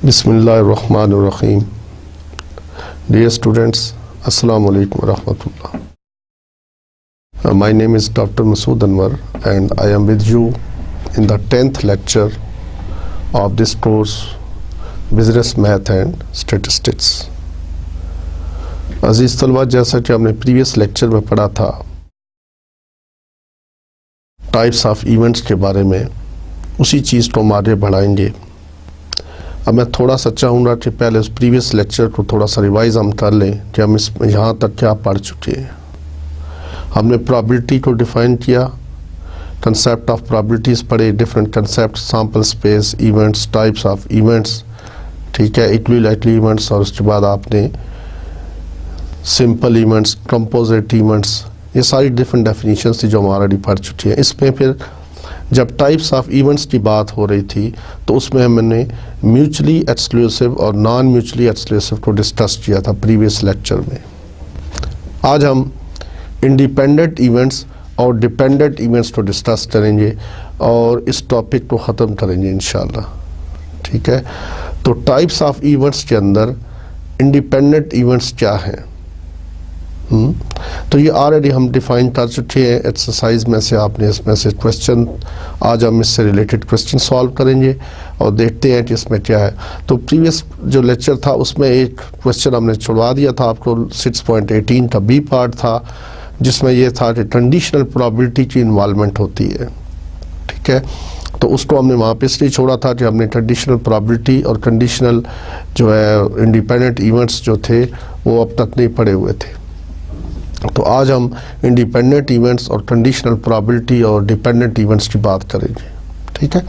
Bismillahirrahmanirrahim. Dear students, Assalamu alaikum wa rahmatullah. My name is Dr. Masood Anwar and I am with you in the 10th lecture of this course, Business Math and Statistics. अजीज़ तलबा, जैसा कि हमने previous lecture में पढ़ा था types of events के बारे में, उसी चीज़ को हम आगे बढ़ाएंगे। अब मैं थोड़ा सा चाहूँगा कि पहले उस प्रीवियस लेक्चर को थोड़ा सा रिवाइज हम कर लें कि हम इस यहाँ तक क्या पढ़ चुके हैं। हमने प्रोबेबिलिटी को डिफ़ाइन किया, कंसेप्ट ऑफ प्रोबेबिलिटीज़ पढ़े, different concept, sample space, events, types of events, ठीक है, इक्वली लाइकली इवेंट्स, और उसके बाद आपने सिंपल इवेंट्स, कंपोजिट इवेंट्स, ये सारी डिफरेंट डेफिनेशंस थी जो हम ऑलरेडी पढ़ चुके हैं। इसमें फिर जब टाइप्स ऑफ इवेंट्स की बात हो रही थी तो उसमें हमने म्यूचुअली एक्सक्लूसिव और नॉन म्यूचुअली एक्सक्लूसिव को डिस्कस किया था प्रीवियस लेक्चर में। आज हम इंडिपेंडेंट इवेंट्स और डिपेंडेंट इवेंट्स को डिस्कस करेंगे और इस टॉपिक को ख़त्म करेंगे इंशाल्लाह, ठीक है। तो टाइप्स ऑफ इवेंट्स के अंदर इंडिपेंडेंट इवेंट्स क्या हैं, तो ये ऑलरेडी हम डिफ़ाइन कर चुके हैं एक्सरसाइज में से। आपने इसमें से क्वेश्चन, आज हम इससे रिलेटेड क्वेश्चन सॉल्व करेंगे और देखते हैं कि इसमें क्या है। तो प्रीवियस जो लेक्चर था उसमें एक क्वेश्चन हमने छुड़वा दिया था आपको, 6.18 का बी पार्ट था, जिसमें यह था कि कंडीशनल प्रोबेबिलिटी की इन्वॉल्वमेंट होती है, ठीक है। तो उसको हमने वहाँ पे इसलिए छोड़ा था कि हमने कंडीशनल प्रोबेबिलिटी और कंडीशनल जो है इंडिपेंडेंट इवेंट्स जो थे वो अब तक नहीं पढ़े हुए थे। तो आज हम इंडिपेंडेंट इवेंट्स और कंडीशनल प्रोबेबिलिटी और डिपेंडेंट इवेंट्स की बात करेंगे, ठीक है।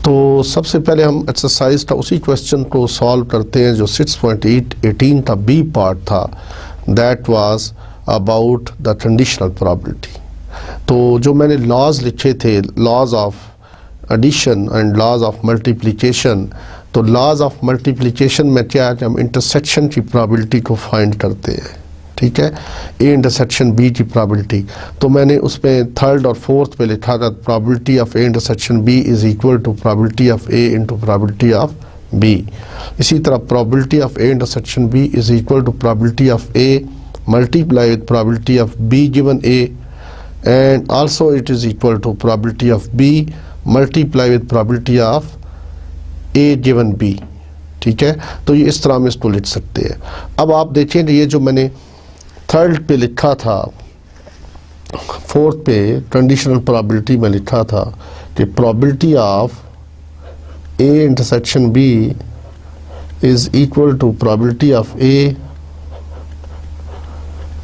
तो सबसे पहले हम एक्सरसाइज का उसी क्वेश्चन को सॉल्व करते हैं जो 6.18 का बी पार्ट था, that was about the conditional probability. तो जो मैंने लॉज लिखे थे, laws of addition and laws of multiplication, तो लॉज ऑफ मल्टीप्लिकेशन में क्या है कि हम इंटरसेक्शन की प्रोबेबिलिटी को फाइंड करते हैं, ठीक है, ए इंटरसेक्शन बी की प्रोबेबिलिटी। तो मैंने उसमें थर्ड और फोर्थ पे लिखा था probability of A intersection B is equal to probability of A into probability of B. इसी तरह probability of A intersection B is equal to probability of A multiply with probability of B given A, and also it is equal to probability of B multiply with probability of A given B, ठीक है। तो ये इस तरह हम इसको लिख सकते हैं। अब आप देखें कि ये जो मैंने थर्ड पे लिखा था, फोर्थ पे कंडीशनल प्रोबेबिलिटी में लिखा था कि probability of A intersection B is equal to probability of A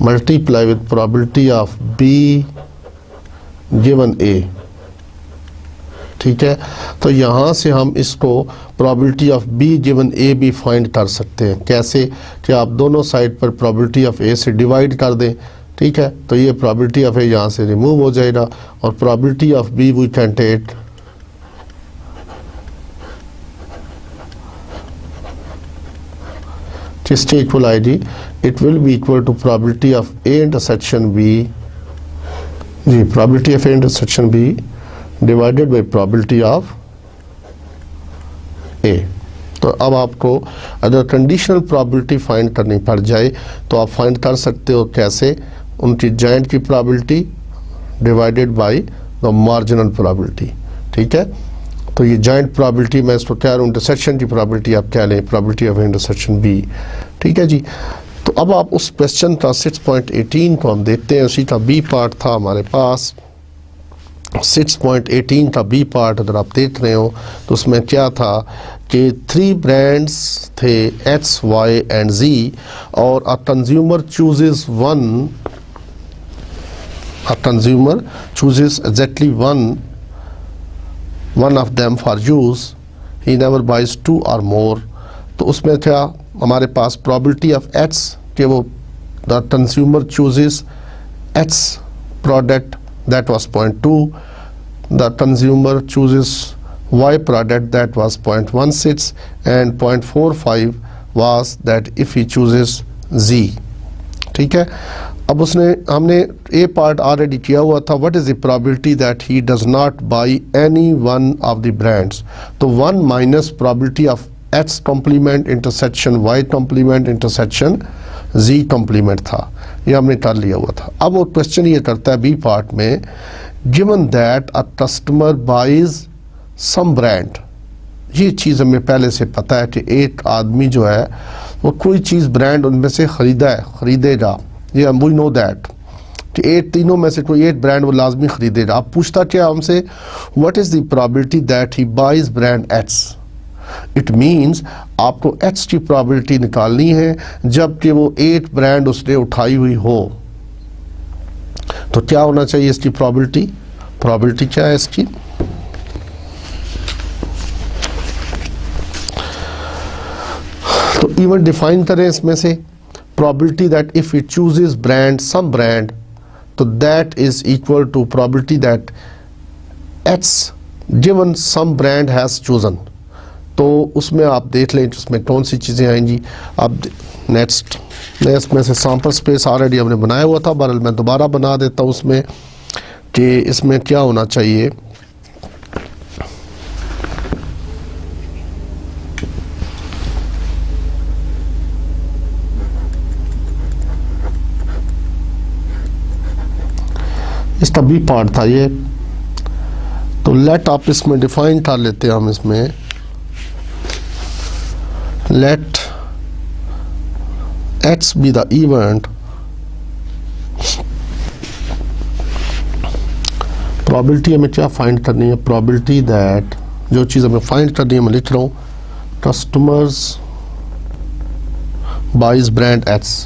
multiply with probability of B given A, ठीक है। तो यहाँ से हम इसको probability of B given A भी फाइंड कर सकते हैं। कैसे कि आप दोनों साइड पर प्रोबेबिलिटी ऑफ ए से डिवाइड कर दें, ठीक है। तो ये प्रोबेबिलिटी ऑफ ए यहाँ से रिमूव हो जाएगा और probability of B we can take जिसके इक्वल आएगी, it will be equal to probability of A intersection B, जी, probability of A intersection B divided by probability of A. तो अब आपको अगर कंडीशनल प्रोबेबिलिटी फाइंड करनी पड़ जाए तो आप फाइंड कर सकते हो कैसे, उनकी जॉइंट की probability divided by the marginal probability, ठीक है। तो ये जॉइंट प्रोबेबिलिटी मैं इसको कह रहा हूँ, इंटरसेक्शन की प्रोबेबिलिटी आप कह लें, प्रोबेबिलिटी ऑफ इंटरसेक्शन बी, ठीक है जी। तो अब आप उस क्वेश्चन का 6.18 को हम देखते हैं, उसी का बी पार्ट था हमारे पास। 6.18 का बी पार्ट अगर आप देख रहे हो तो उसमें क्या था कि 3 ब्रांड्स थे X, Y एंड Z, और a consumer chooses exactly one of them for use, he never buys 2 or मोर। तो उसमें क्या हमारे पास प्रोबेबिलिटी ऑफ X कि वो the consumer chooses X product, that was 0.2. The consumer chooses Y product, that was 0.16, and 0.45 was that if he chooses Z, ठीक है। अब हमने ए पार्ट ऑलरेडी किया हुआ था, what is the probability that he does not buy any one of the brands. तो 1 minus probability of X complement intersection Y complement intersection Z complement था, ये हमने कर लिया हुआ था। अब वो क्वेश्चन ये करता है बी पार्ट में, given that a customer buys some brand, ये चीज़ हमें पहले से पता है कि एक आदमी जो है वो कोई चीज़ ब्रांड उनमें से खरीदेगा, ये वी नो दैट कि एक तीनों में से कोई एक ब्रांड वो लाजमी खरीदेगा। अब पूछता क्या हमसे, what is the probability that he buys brand X. It means आपको एक्स की प्रोबेबिलिटी निकालनी है जबकि वो एक ब्रांड उसने उठाई हुई हो। तो क्या होना चाहिए इसकी प्रोबेबिलिटी क्या है इसकी, तो इवन डिफाइन करें इसमें से probability that if it chooses brand some brand, तो that is equal to probability that X given some brand has chosen. तो उसमें आप देख लें उसमें कौन सी चीज़ें आएंगी। अब नेक्स्ट इसमें से सैंपल स्पेस ऑलरेडी हमने बनाया हुआ था, बहरहाल मैं दोबारा बना देता हूँ उसमें कि इसमें क्या होना चाहिए। इसका बी पार्ट था ये, तो लेट आप इसमें डिफाइन कर लेते हैं हम इसमें, let x be the event, probability हमें क्या फाइंड करनी है, probability that जो चीज़ हमें फाइंड करनी है मैं लिख रहा हूँ, customers buys brand X।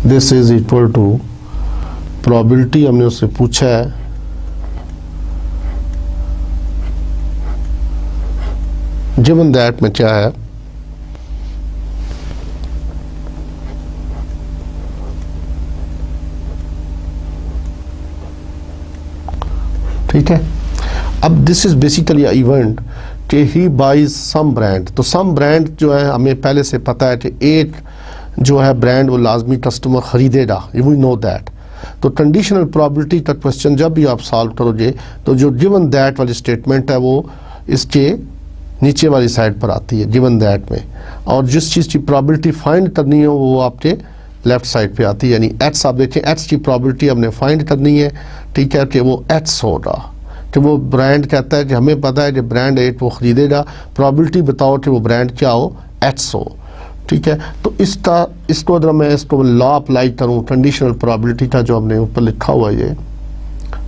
This is equal to probability हमने उससे पूछा है गिवन दैट में क्या है, ठीक है। अब this is basically a event कि ही बाइज सम ब्रांड, तो सम ब्रांड जो है हमें पहले से पता है कि एक जो है ब्रांड वो लाजमी कस्टमर खरीदेगा, वी नो दैट। तो कंडीशनल प्रोबेबिलिटी का क्वेश्चन जब भी आप सॉल्व करोगे तो जो गिवन दैट वाली स्टेटमेंट है वो इसके नीचे वाली साइड पर आती है गिवन दैट में, और जिस चीज़ की प्रोबेबिलिटी फाइंड करनी है वो आपके लेफ्ट साइड पे आती है। यानी एक्स, आप देखें एक्स की प्रोबेबिलिटी हमने फाइंड करनी है, ठीक है, कि वो एक्स होगा, कि वो ब्रांड कहता है कि हमें पता है कि ब्रांड एट वो खरीदेगा, प्रोबेबिलिटी बताओ कि वो ब्रांड क्या हो, एक्स हो, ठीक है। तो इसको अगर मैं इसको लॉ अप्लाई करूँ कंडीशनल प्रोबेबिलिटी का जो हमने ऊपर लिखा हुआ है ये,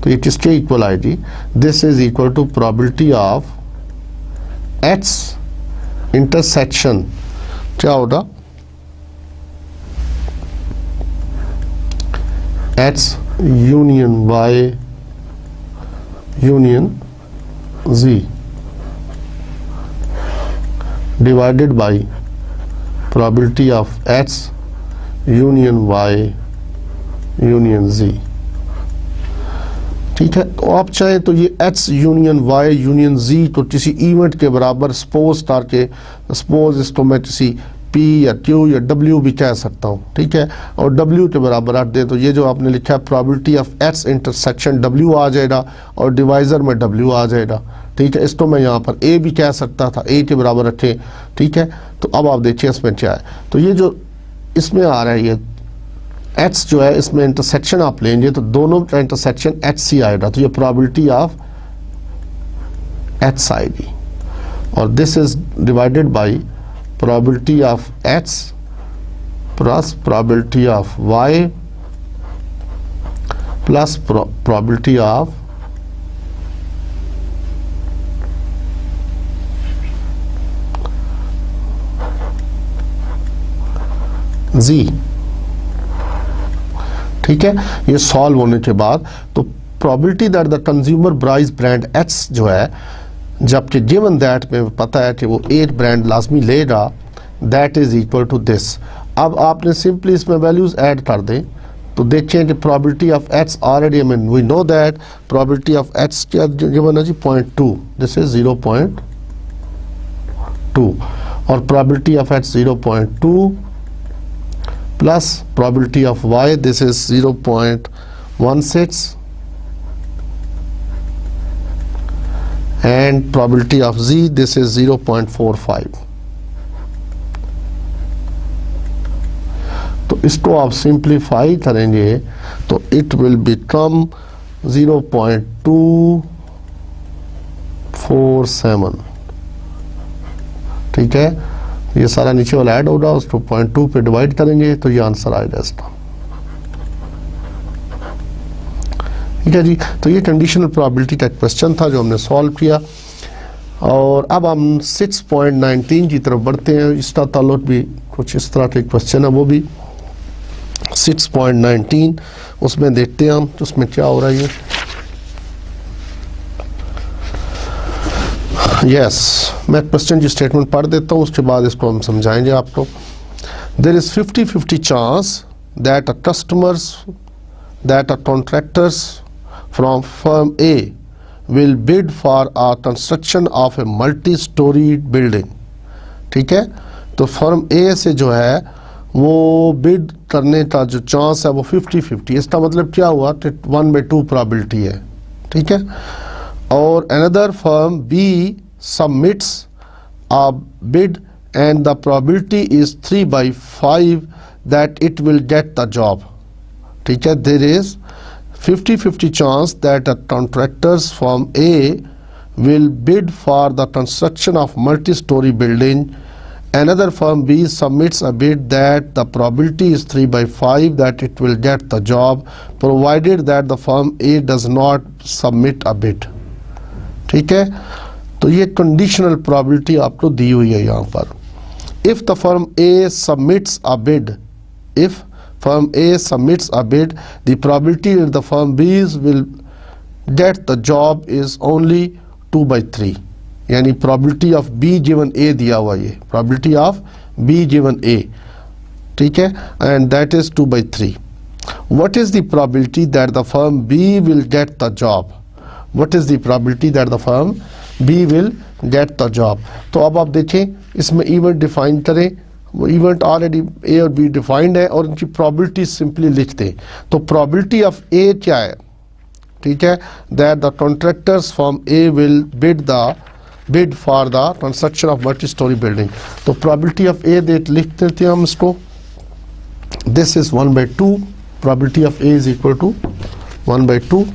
तो ये किसके इक्वल आएगी, this is equal to probability of X intersection क्या होगा, X union Y union Z divided by probability of X union Y union Z, ठीक है। तो आप चाहें तो ये X union Y union Z तो किसी इवेंट के बराबर सपोज करके, सपोज इसको मैं किसी पी या क्यू या डब्ल्यू भी कह सकता हूँ, ठीक है, और डब्ल्यू के बराबर रख दें तो ये जो आपने लिखा है probability of X intersection W आ जाएगा और डिवाइज़र में डब्ल्यू आ जाएगा, ठीक है। इसको मैं यहाँ पर ए भी कह सकता था, ए के बराबर रखें, ठीक है। तो अब आप देखिए इसमें क्या है, तो ये जो इसमें आ रहा है ये एक्स जो है इसमें इंटरसेक्शन आप लेंगे तो दोनों का इंटरसेक्शन एच सी आएगा, तो ये प्रोबेबिलिटी ऑफ एक्स आएगी, और this is divided by probability of X plus probability of Y plus probability of Z, ठीक है। ये सॉल्व होने के बाद तो probability that the consumer buys brand X जो है, जबकि गिवन दैट में पता है कि वो एक ब्रांड लाजमी लेगा, that is equal to this. अब आपने सिंपली इसमें वैल्यूज ऐड कर दें तो देखते हैं कि probability of X already, I mean we know that probability of X क्या given है जी 0.2, this is 0.2 और probability of X 0.2 plus probability of Y this is 0.16 and probability of Z this is 0.45. तो इसको आप सिंप्लीफाई करेंगे तो it will become 0.247. ठीक है, ये सारा नीचे वाला ऐड होगा, उसको 0.2 पे डिवाइड करेंगे तो ये आंसर आएगा इसका। ठीक है जी, तो ये कंडीशनल प्रोबेबिलिटी का क्वेश्चन था जो हमने सॉल्व किया। और अब हम 6.19 की तरफ बढ़ते हैं। इसका ताल्लुक भी कुछ इस तरह के क्वेश्चन है, वो भी 6.19 उसमें देखते हैं हम तो उसमें क्या हो रहा है। यस, मैं क्वेश्चन की स्टेटमेंट पढ़ देता हूँ, उसके बाद इसको हम समझाएंगे आपको। There is 50-50 chance that a customers that a contractors from firm A will bid for a construction of a multi storey building. ठीक है, तो फर्म ए से जो है वो बिड करने का जो चांस है वो 50-50। इसका मतलब क्या हुआ कि 1/2 प्रोबेबिलिटी है। ठीक है, और another firm B submits a bid and the probability is 3/5 that it will get the job. ठीक है, there is 50-50 chance that a contractors firm A will bid for the construction of multi-story building. Another firm B submits a bid that the probability is 3/5 that it will get the job, provided that the firm A does not submit a bid. ठीक है, तो ये conditional probability आपको दी हुई है यहाँ पर। If the firm A submits a bid, if firm A submits a bid, the probability that the firm B will get the job is only 2/3. यानी probability of B given A दिया हुआ ये probability of B given A, ठीक है, and that is 2/3. What is the probability that the firm B will get the job? What is the probability that the firm B will get the job? तो अब आप देखें इसमें event define करें, वो event already ए और be defined है और उनकी प्रोबेबिलिटी सिंपली लिख दें। तो प्रोबेबिलिटी ऑफ ए क्या है? ठीक है, that the contractors from A will bid for the construction of multi storey building. तो प्रोबेबिलिटी ऑफ ए डेट लिख देते हैं हम इसको। This is 1/2, probability of A is equal to 1/2।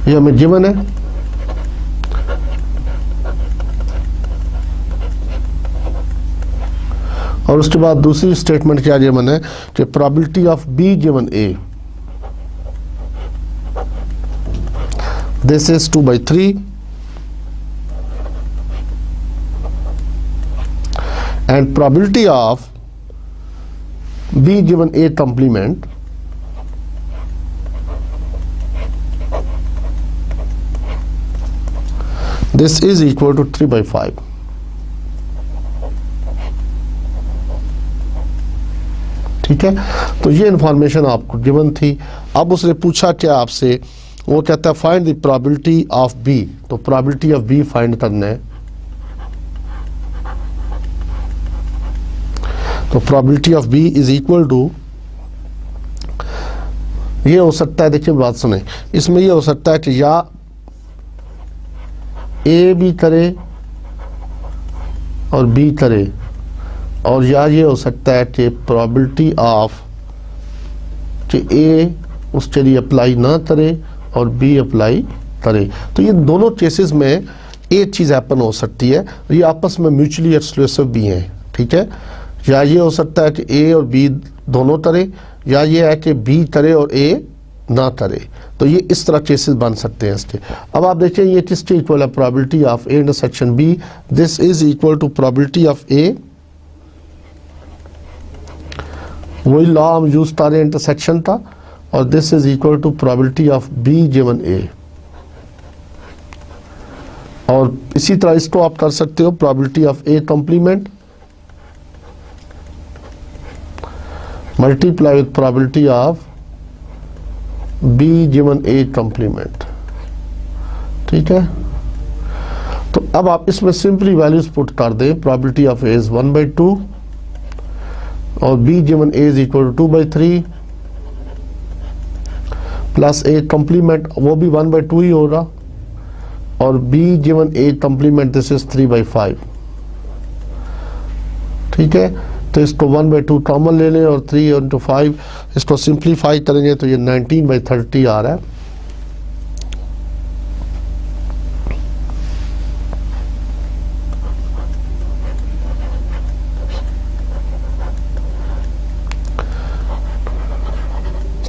ये हमें गिवन है। और उसके बाद दूसरी स्टेटमेंट क्या गिवन है कि probability of B given A, this is 2/3 and probability of B given A complement this is equal to 3/5. ठीक है, तो ये इंफॉर्मेशन आपको गिवन थी। अब उसने पूछा क्या आपसे, वो कहता है find the probability of B. तो प्रोबेबिलिटी ऑफ बी फाइंड करना है। तो probability of B is equal to, ये हो सकता है, देखिए बात सुने, इसमें ये हो सकता है कि या ए भी करे और बी करे, और या ये हो सकता है कि प्रोबेबिलिटी ऑफ कि ए उसके लिए अप्लाई ना करे और बी अप्लाई करे। तो ये दोनों केसेस में एक चीज़ हैपन हो सकती है, ये आपस में म्यूचुअली एक्सक्लूसिव भी हैं। ठीक है, या ये हो सकता है कि ए और बी दोनों करे, या ये है कि बी करे और ए ना करे। तो ये इस तरह केसेस बन सकते हैं इसके। अब आप देखिए ये किसके इक्वल है, probability of A intersection B, this is equal to probability of A, वही लॉ हम यूज कर रहे हैं इंटरसेक्शन का, और this is equal to probability of B given A. और इसी तरह इसको आप कर सकते हो probability of A complement multiply with probability of B given A complement. ठीक है, तो अब आप इसमें सिंपली वैल्यूज पुट कर दें। प्रोबेबिलिटी ऑफ ए इज 1/2 और B given A is equal to 2/3 plus A complement वो भी 1/2 ही होगा और B given A complement this is 3/5। ठीक है, तो इसको 1/2 कॉमन ले लें और 3 into 5 इसको सिंप्लीफाई करेंगे तो ये 19/30 आ रहा है।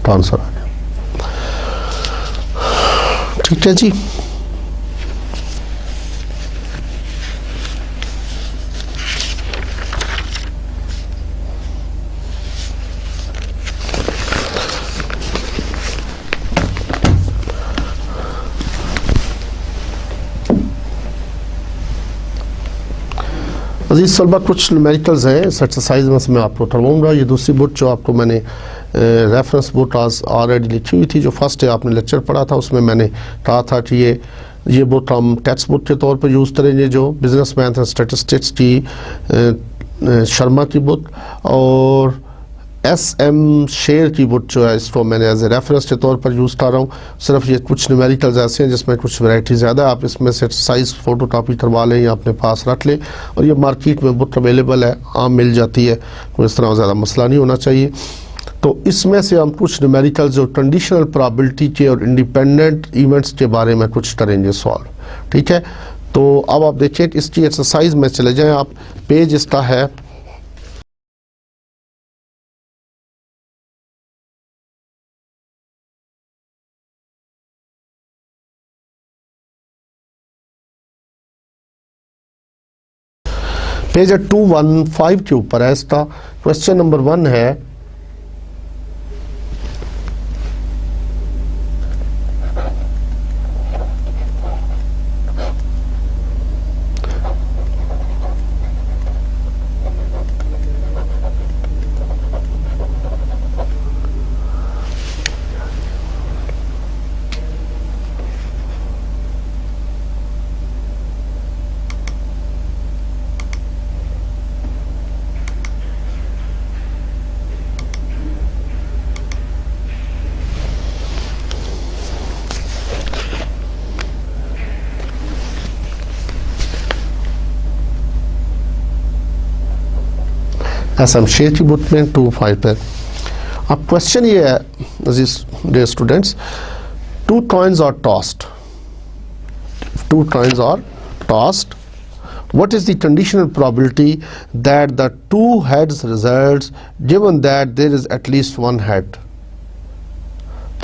आंसर आ गया। ठीक है जी, अजीज तलबा कुछ न्यूमेरिकल्स हैं इस एक्सरसाइज में मैं आपको करवाऊंगा। ये दूसरी बुक जो आपको मैंने रेफरेंस बुक आज ऑलरेडी लिखी हुई थी, जो फर्स्ट है आपने लेक्चर पढ़ा था उसमें मैंने कहा था कि ये बुक हम टेक्स्ट बुक के तौर पर यूज़ करेंगे, जो बिजनेस मैथ एंड स्टैटिस्टिक्स की शर्मा की बुक और SM शेर की बुक जो है इसको मैंने एज ए रेफरेंस के तौर पर यूज़ कर रहा हूँ। सिर्फ ये कुछ न्यूमेरिकल्स ऐसे हैं जिसमें कुछ वैरायटी ज़्यादा है, आप इसमें से एक्सरसाइज फ़ोटो कॉपी करवा लें या अपने पास रख लें और ये मार्केट में बुक अवेलेबल है, आम मिल जाती है, कोई इस तरह ज़्यादा मसला नहीं होना चाहिए। तो इसमें से हम कुछ न्यूमेरिकल्स जो कंडीशनल प्रोबेबिलिटी के और इंडिपेंडेंट इवेंट्स के बारे में कुछ करेंगे सॉल्व। ठीक है, तो अब आप देखिए इसकी एक्सरसाइज में चले जाएँ आप। पेज इसका है पेज 215 के ऊपर है। इसका क्वेश्चन नंबर 1 है SM शेर की बुक में 25 पर। अब क्वेश्चन ये है dear students, two coins are tossed, what is the conditional probability that the two heads results given that there is at least one head।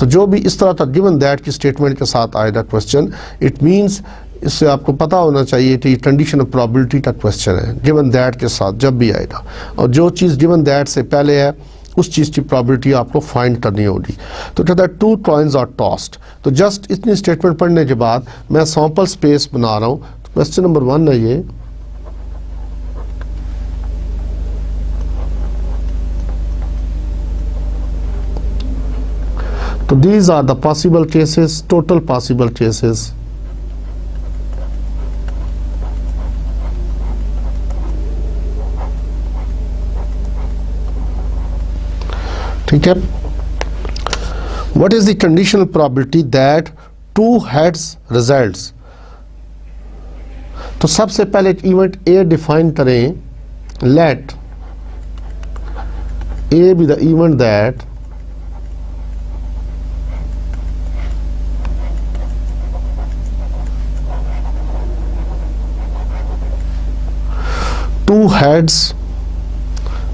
तो जो भी इस तरह का given that की स्टेटमेंट के साथ आएगा क्वेश्चन, इट मीन्स इससे आपको पता होना चाहिए कि कंडीशन ऑफ प्रोबेबिलिटी का क्वेश्चन है गिवन दैट के साथ जब भी आएगा, और जो चीज़ गिवन दैट से पहले है उस चीज़ की प्रोबेबिलिटी आपको फाइंड करनी होगी। तो कहता है टू कॉइन्स आर टॉस्ड। तो जस्ट इतनी स्टेटमेंट पढ़ने के बाद मैं सैंपल स्पेस बना रहा हूँ। तो क्वेश्चन नंबर 1 है ये, तो these are the possible cases, total possible cases। ठीक है, what is the conditional probability that two heads results। तो सबसे पहले एक इवेंट A डिफाइन करें, let A be the event that two heads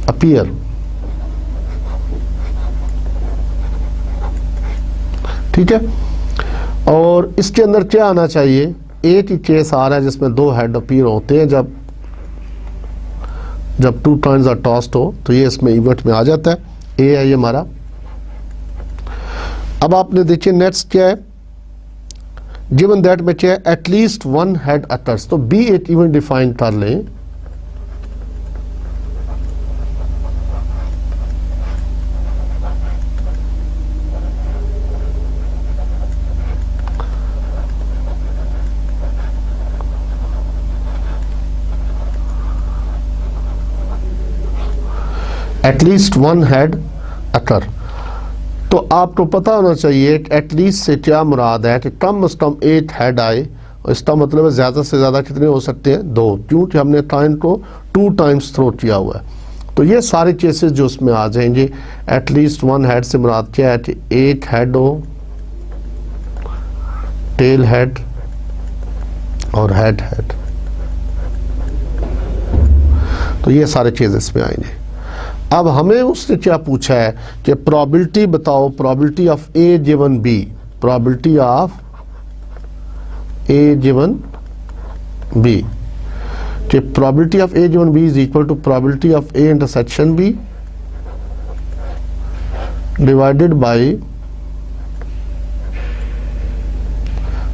appear। ठीक है, और इसके अंदर क्या आना चाहिए, एक ही केस आ रहा है जिसमें दो हेड अपीयर होते हैं जब टू कॉइन्स आर टॉस्ड हो, तो ये इसमें इवेंट में आ जाता है। ए है ये हमारा। अब आपने देखिए नेक्स्ट क्या है, गिवन दैट में क्या है, एटलीस्ट वन हैड अटर्स, तो बी एक इवेंट डिफाइन कर लें। एटलीस्ट वन हैड अटर, तो आपको पता होना चाहिए एटलीस्ट से क्या मुराद है कि कम से कम 8 हेड आए, और इसका मतलब है ज़्यादा से ज़्यादा कितने हो सकते हैं, 2, क्योंकि हमने टाइम को 2 टाइम्स थ्रो किया हुआ है। तो ये सारे केसेस जो उसमें आ जाएंगे, एटलीस्ट वन हेड से मुराद क्या है कि 8 हेड हो, टेल हेड और हेड हेड, तो ये सारे केसेस में आएंगे। अब हमें उसने क्या पूछा है कि प्रोबेबिलिटी बताओ, probability of A given B, probability of A given B, कि probability of A given B is equal to probability of A intersection B divided by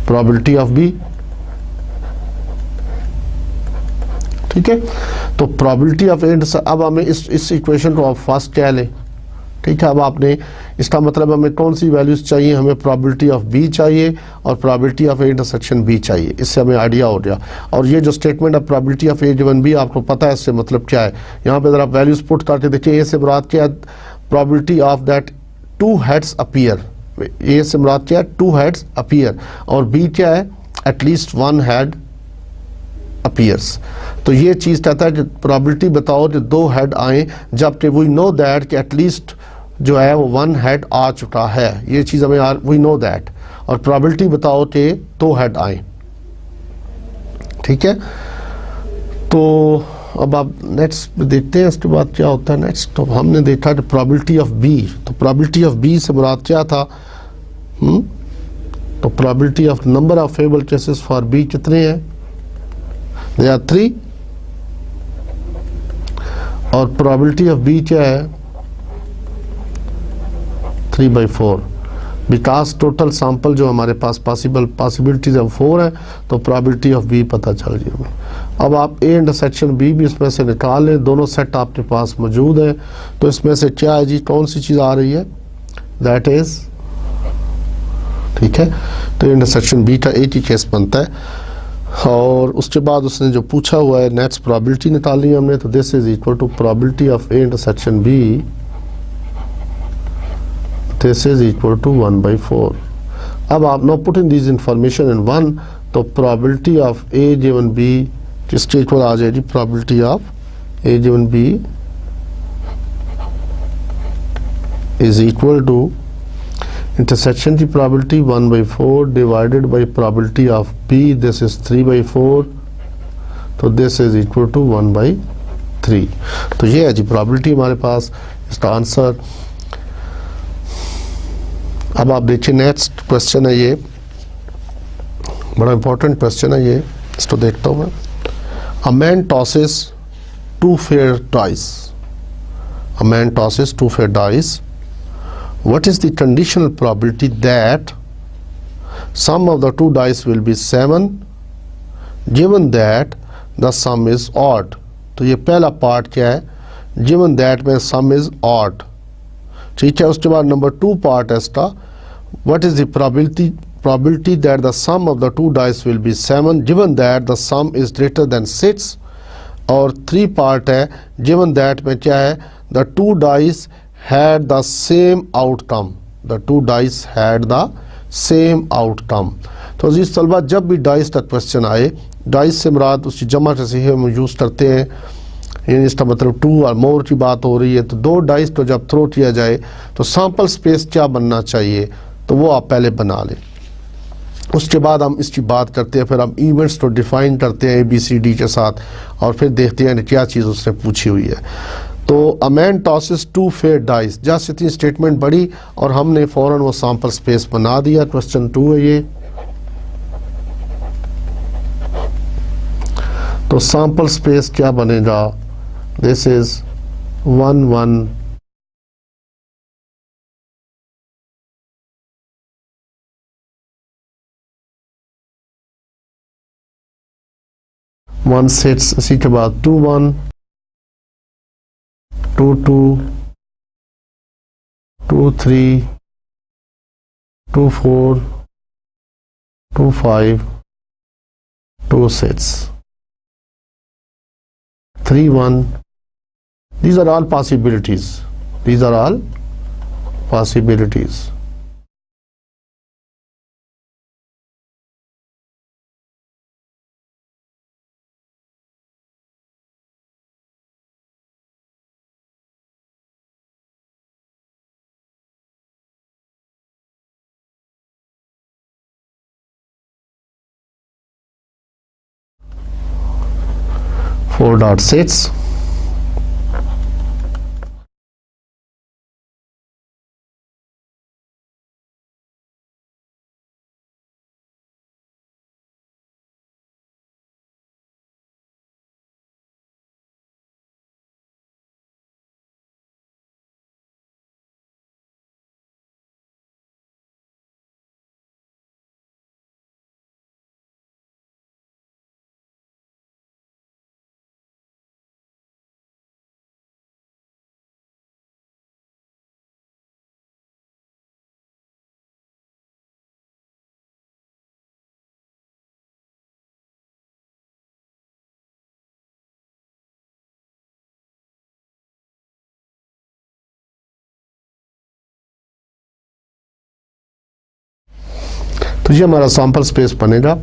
probability of B. ठीक है, तो प्रोबेबिलिटी ऑफ ए, अब हमें इस equation को आप first क्या लें। ठीक है, अब आपने इसका मतलब हमें कौन सी वैल्यूज चाहिए, हमें प्रोबेबिलिटी ऑफ बी चाहिए और probability of A intersection B चाहिए, इससे हमें आइडिया हो गया। और ये जो स्टेटमेंट है probability of A given B, आपको पता है इससे मतलब क्या है। यहाँ पे जरा वैल्यूज पुट करके देखिए, ए से मुराद क्या है, probability of that 2 heads appear, A से मुराद क्या है, 2 हेड्स अपीयर, और बी क्या है, एटलीस्ट 1 हेड अपीयर्स। तो ये चीज़ कहता है कि प्रोबेबिलिटी बताओ कि 2 हेड आए, जबकि वी नो दैट कि एटलीस्ट जो है वो 1 हेड आ चुका है, ये चीज़ हमें वी नो दैट, और प्रोबेबिलिटी बताओ कि 2 हेड आए। ठीक है, तो अब आप नेक्स्ट देखते हैं इसके बाद क्या होता है नेक्स्ट। तो हमने देखा कि प्रोबेबिलिटी ऑफ बी, तो प्रोबेबिलिटी ऑफ बी से मुराद क्या था, तो probability of number of favourable cases for B कितने हैं, दे आर 3, और प्रोबेबिलिटी ऑफ बी क्या है, 3/4, बिकॉज टोटल सैंपल जो हमारे पास पॉसिबिलिटीज ऑफ 4 है, तो प्रोबेबिलिटी ऑफ बी पता चल गई हमें। अब आप ए इंटरसेक्शन बी भी इसमें से निकाल लें, दोनों सेट आपके पास मौजूद है, तो इसमें से क्या है जी, कौन सी चीज़ आ रही है, दैट इज, ठीक है, तो इंटरसेक्शन बी का एक ही केस बनता है। और उसके बाद उसने जो पूछा हुआ है नेक्स्ट प्रोबेबिलिटी निकालनी है हमने, तो this is equal to probability of A intersection B, this is equal to 1/4। अब आप now put in this information in 1, तो probability of A given B किसके इक्वल आ जाएगी, probability of A given B is equal to intersection की probability 1/4 divided by probability of B, this is 3/4, तो this is equal to 1/3। तो ये है जी प्रोबेबिलिटी हमारे पास, इसका आंसर। अब आप देखिए नेक्स्ट क्वेश्चन है, ये बड़ा इंपॉर्टेंट क्वेश्चन है ये, इसको देखता हूँ मैं। A man tosses 2 fair dice, a man tosses 2 fair dice, what is the conditional probability that sum of the 2 dice will be 7 given that the sum is odd। तो ये पहला पार्ट क्या है, given that में sum is odd, ठीक है। उसके बाद नंबर 2 पार्ट है इसका, what is the probability that the sum of the 2 dice will be 7 given that the sum is greater than 6। और 3 पार्ट है, given that में क्या है, the 2 dice had the same outcome, the 2 dice had the same outcome। तो अजीज तलबा, जब भी dice का क्वेश्चन आए, डाइस से मुराद उसकी जमा कैसे है हम यूज़ करते हैं, यानी इसका मतलब 2 और मोर की बात हो रही है, तो 2 डाइस को जब थ्रो किया जाए तो सैंपल स्पेस क्या बनना चाहिए, तो वो आप पहले बना लें। उसके बाद हम इसकी बात करते हैं, फिर हम इवेंट्स को डिफाइन करते हैं ABCD के साथ, और फिर देखते हैं क्या चीज़ उसने पूछी हुई है। तो a man tosses 2 fair dice, just इतनी स्टेटमेंट बड़ी और हमने फ़ौरन वो सैंपल स्पेस बना दिया। क्वेश्चन 2 है ये, तो सैंपल स्पेस क्या बनेगा, दिस इज 1 1 1 सेट्स, इसी के बाद 2 1 2 2 2 3 2 4 2 5 2 6 3 1. These are all possibilities. These are all possibilities. Four dot sets. तो ये हमारा सैंपल स्पेस बनेगा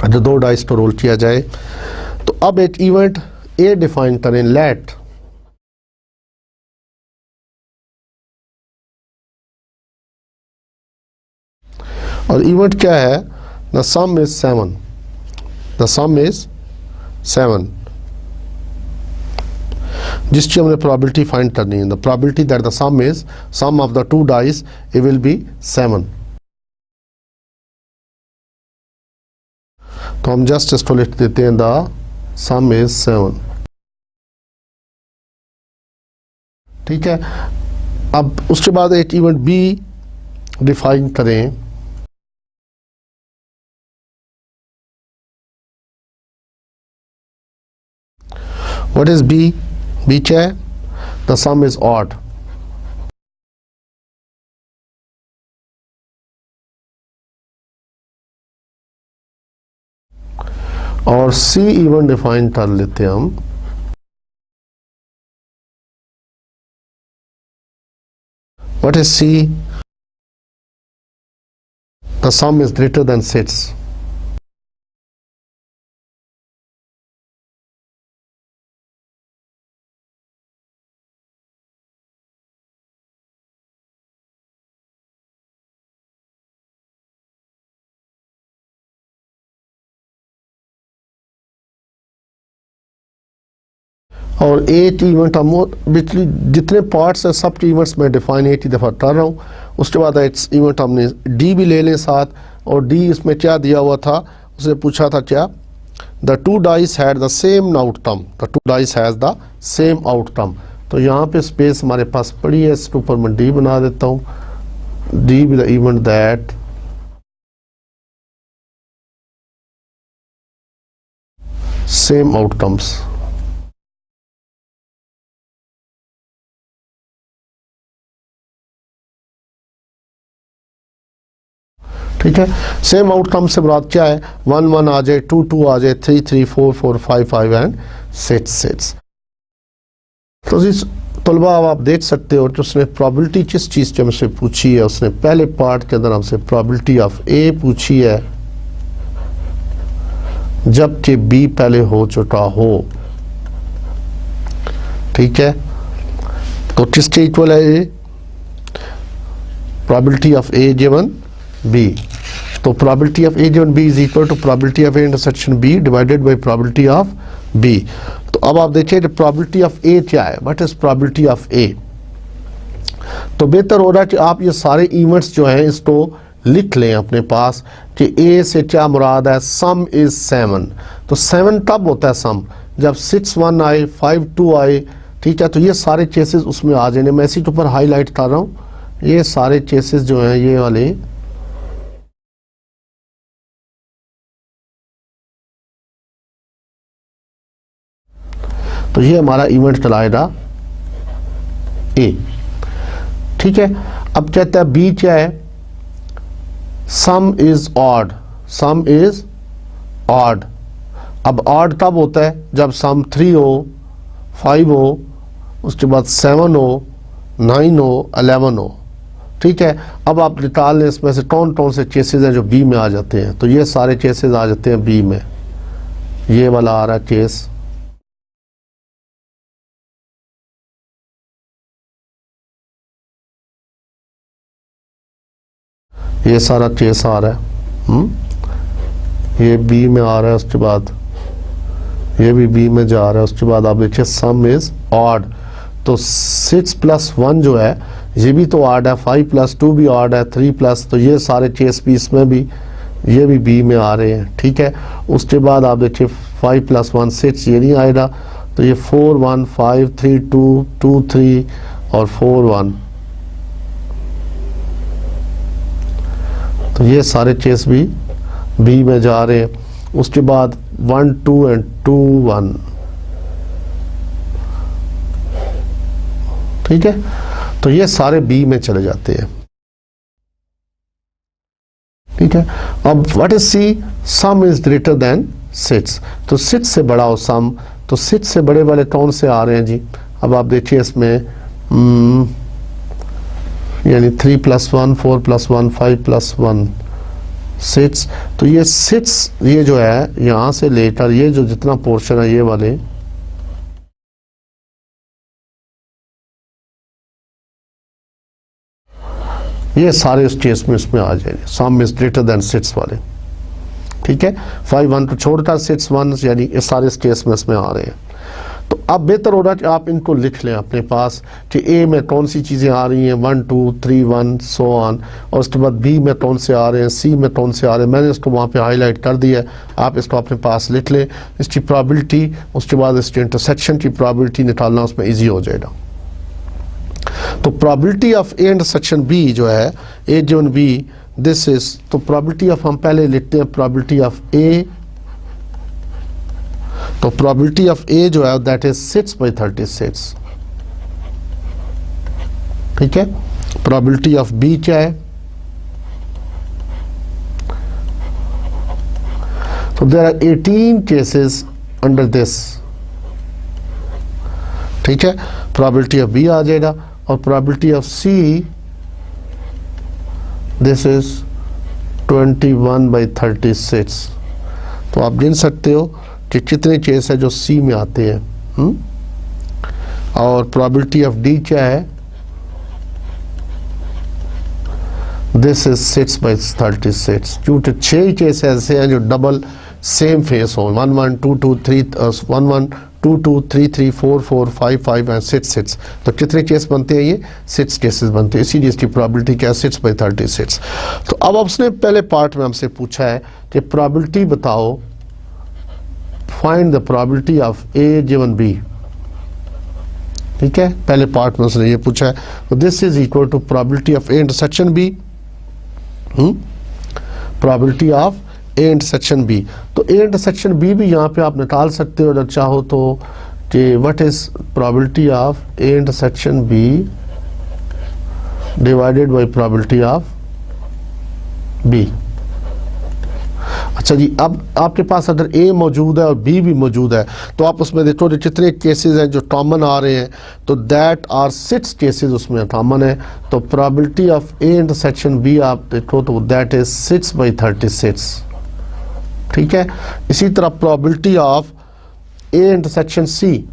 जो 2 डाइस को रोल किया जाए। तो अब एक इवेंट ए डिफाइन करें, लेट और इवेंट क्या है, the sum is 7, the sum is 7, जिसकी हमने प्रोबेबिलिटी फाइंड करनी है। The probability that the sum is sum of the 2 dice it will be 7। तो हम जस्ट इसको लिख देते हैं, द सम इज 7। ठीक है, अब उसके बाद एक इवेंट बी डिफाइन करें। What is B? बी क्या है? The sum is odd. और सी इवेंट डिफाइन कर लेते हैं हम। What is C? The sum is greater than 6। और 8 इवेंट हम जितने पार्ट्स हैं सब इवेंट्स में डिफाइन 8 दफ़ा कर रहा हूँ। उसके बाद इवेंट हमने डी भी ले लें साथ, और डी इसमें क्या दिया हुआ था, उसने पूछा था क्या, the 2 dice had the same outcome, the 2 dice has the same outcome. तो यहाँ पे स्पेस हमारे पास पड़ी है, इसके ऊपर मैं डी बना देता हूँ, D with the event that same outcomes. ठीक है, सेम आउटकम से मुराद क्या है, 1 1 आ जाए, 2 2 आ जाए, 3 3 4 4 5 5 एंड 6 6। तो इस तलबा अब आप देख सकते हो कि उसने प्रोबेबिलिटी किस चीज़ के हमसे पूछी है। उसने पहले पार्ट के अंदर हमसे प्रोबेबिलिटी ऑफ ए पूछी है जबकि बी पहले हो चुका हो। ठीक है, तो किसके इक्वल है A? Probability of A given B. तो probability of A given B is equal to probability of A intersection B divided by probability of B. तो अब आप देखिए कि प्रोबेबिलिटी ऑफ ए क्या है, what is probability of A. तो बेहतर हो रहा है कि आप ये सारे इवेंट्स जो हैं इसको लिख लें अपने पास कि ए से क्या मुराद है, सम इज 7। तो 7 तब होता है सम जब 6 1 आए, 5 2 आए। ठीक है, तो ये सारे केसेस उसमें आ जाएंगे। मैं इसी के ऊपर हाईलाइट कर रहा हूँ, ये सारे केसेस जो हैं ये वाले तो ये हमारा इवेंट चलाएगा ए, ठीक है। अब कहता है बी क्या है, सम is odd, some is odd. अब ऑड तब होता है जब सम 3 हो, 5 हो, उसके बाद 7 हो, 9 हो, 11 हो, ठीक है। अब आप निकाल लें इसमें से कौन कौन से केसेस हैं जो बी में आ जाते हैं। तो ये सारे केसेस आ जाते हैं बी में। ये वाला आ रहा है केस, ये सारा केस आ रहा है, ये बी में आ रहा है, उसके बाद ये भी बी में जा रहा है। उसके बाद आप देखिए सम इज ऑड, तो 6 + 1 जो है ये भी तो ऑड है, 5 + 2 भी ऑड है, 3 प्लस, तो ये सारे केस भी इसमें भी, ये भी बी में आ रहे हैं, ठीक है। उसके बाद आप देखिए 5 + 1 6, ये नहीं आएगा, तो ये 4 1 5 3 2 2 3 और 4 1, तो ये सारे केस भी बी में जा रहे हैं। उसके बाद 1 2 and 2 1, ठीक है। तो ये सारे बी में चले जाते हैं, ठीक है। अब what is C, sum is greater than 6, तो 6 से बड़ा हो सम, तो 6 से बड़े वाले कौन से आ रहे हैं जी। अब आप देखिए इसमें यानी 3 + 1 4 + 1 5 + 1 6, तो ये 6 ये जो है यहाँ से लेकर ये जो जितना पोर्शन है ये वाले, ये सारे उस केस में इसमें आ जाएंगे, सम इज ग्रेटर देन 6 वाले, ठीक है। 5 1 को छोड़कर 6 1, यानी ये सारे इस केस में इसमें आ रहे हैं। तो अब बेहतर होगा कि आप इनको लिख लें अपने पास कि ए में कौन सी चीज़ें आ रही हैं, 1 2 3 1 सो ऑन, और उसके बाद बी में कौन से आ रहे हैं, सी में कौन से आ रहे हैं। मैंने इसको वहाँ पे हाईलाइट कर दिया है, आप इसको अपने पास लिख लें। इसकी प्रॉबिलिटी, उसके बाद इसके इंटरसेक्शन की प्रॉबिलिटी निकालना उसमें ईजी हो जाएगा। तो probability of A intersection B जो है, A given B, this is, तो प्रॉबिलिटी ऑफ हम पहले लिखते हैं प्रॉबिलिटी ऑफ ए, तो प्रॉबिलिटी ऑफ ए जो है दैट इज 6/36, ठीक है। प्रॉबिलिटी ऑफ बी क्या है, तो there are 18 cases under this, ठीक है। प्रॉबिलिटी ऑफ बी आ जाएगा, और probability of C this is 21/36। तो आप गिन सकते हो कि कितने केस है जो सी में आते हैं। और प्रॉबिलिटी ऑफ डी क्या है, दिस इज 6/36, क्योंकि 6 केस ऐसे हैं जो डबल सेम फेस हो, 1 1 2 2 3 1 1 2 2 3 3 4 4 5 5 एंड 6 6। तो कितने केस बनते हैं, ये 6 केसेस बनते हैं, इसीलिए इसकी प्रॉबिलिटी क्या है 6/36। तो अब उसने पहले पार्ट में हमसे पूछा है कि प्रॉबिलिटी बताओ, find the probability of A given B, ठीक है। पहले पार्ट में उसने ये पूछा है, तो this is equal to probability of A intersection B, probability of A intersection B. तो ए इंटरसेक्शन बी भी यहाँ पे आप निकाल सकते हो अगर चाहो तो, कि what is probability of A intersection B divided by probability of B. अच्छा जी, अब आपके पास अगर ए मौजूद है और बी भी मौजूद है, तो आप उसमें देखो जो कितने केसेस हैं जो कॉमन आ रहे हैं, तो दैट आर 6 केसेस उसमें कॉमन है। तो probability of A intersection B आप देखो तो दैट इज 6/36, ठीक है। इसी तरह probability of A intersection C,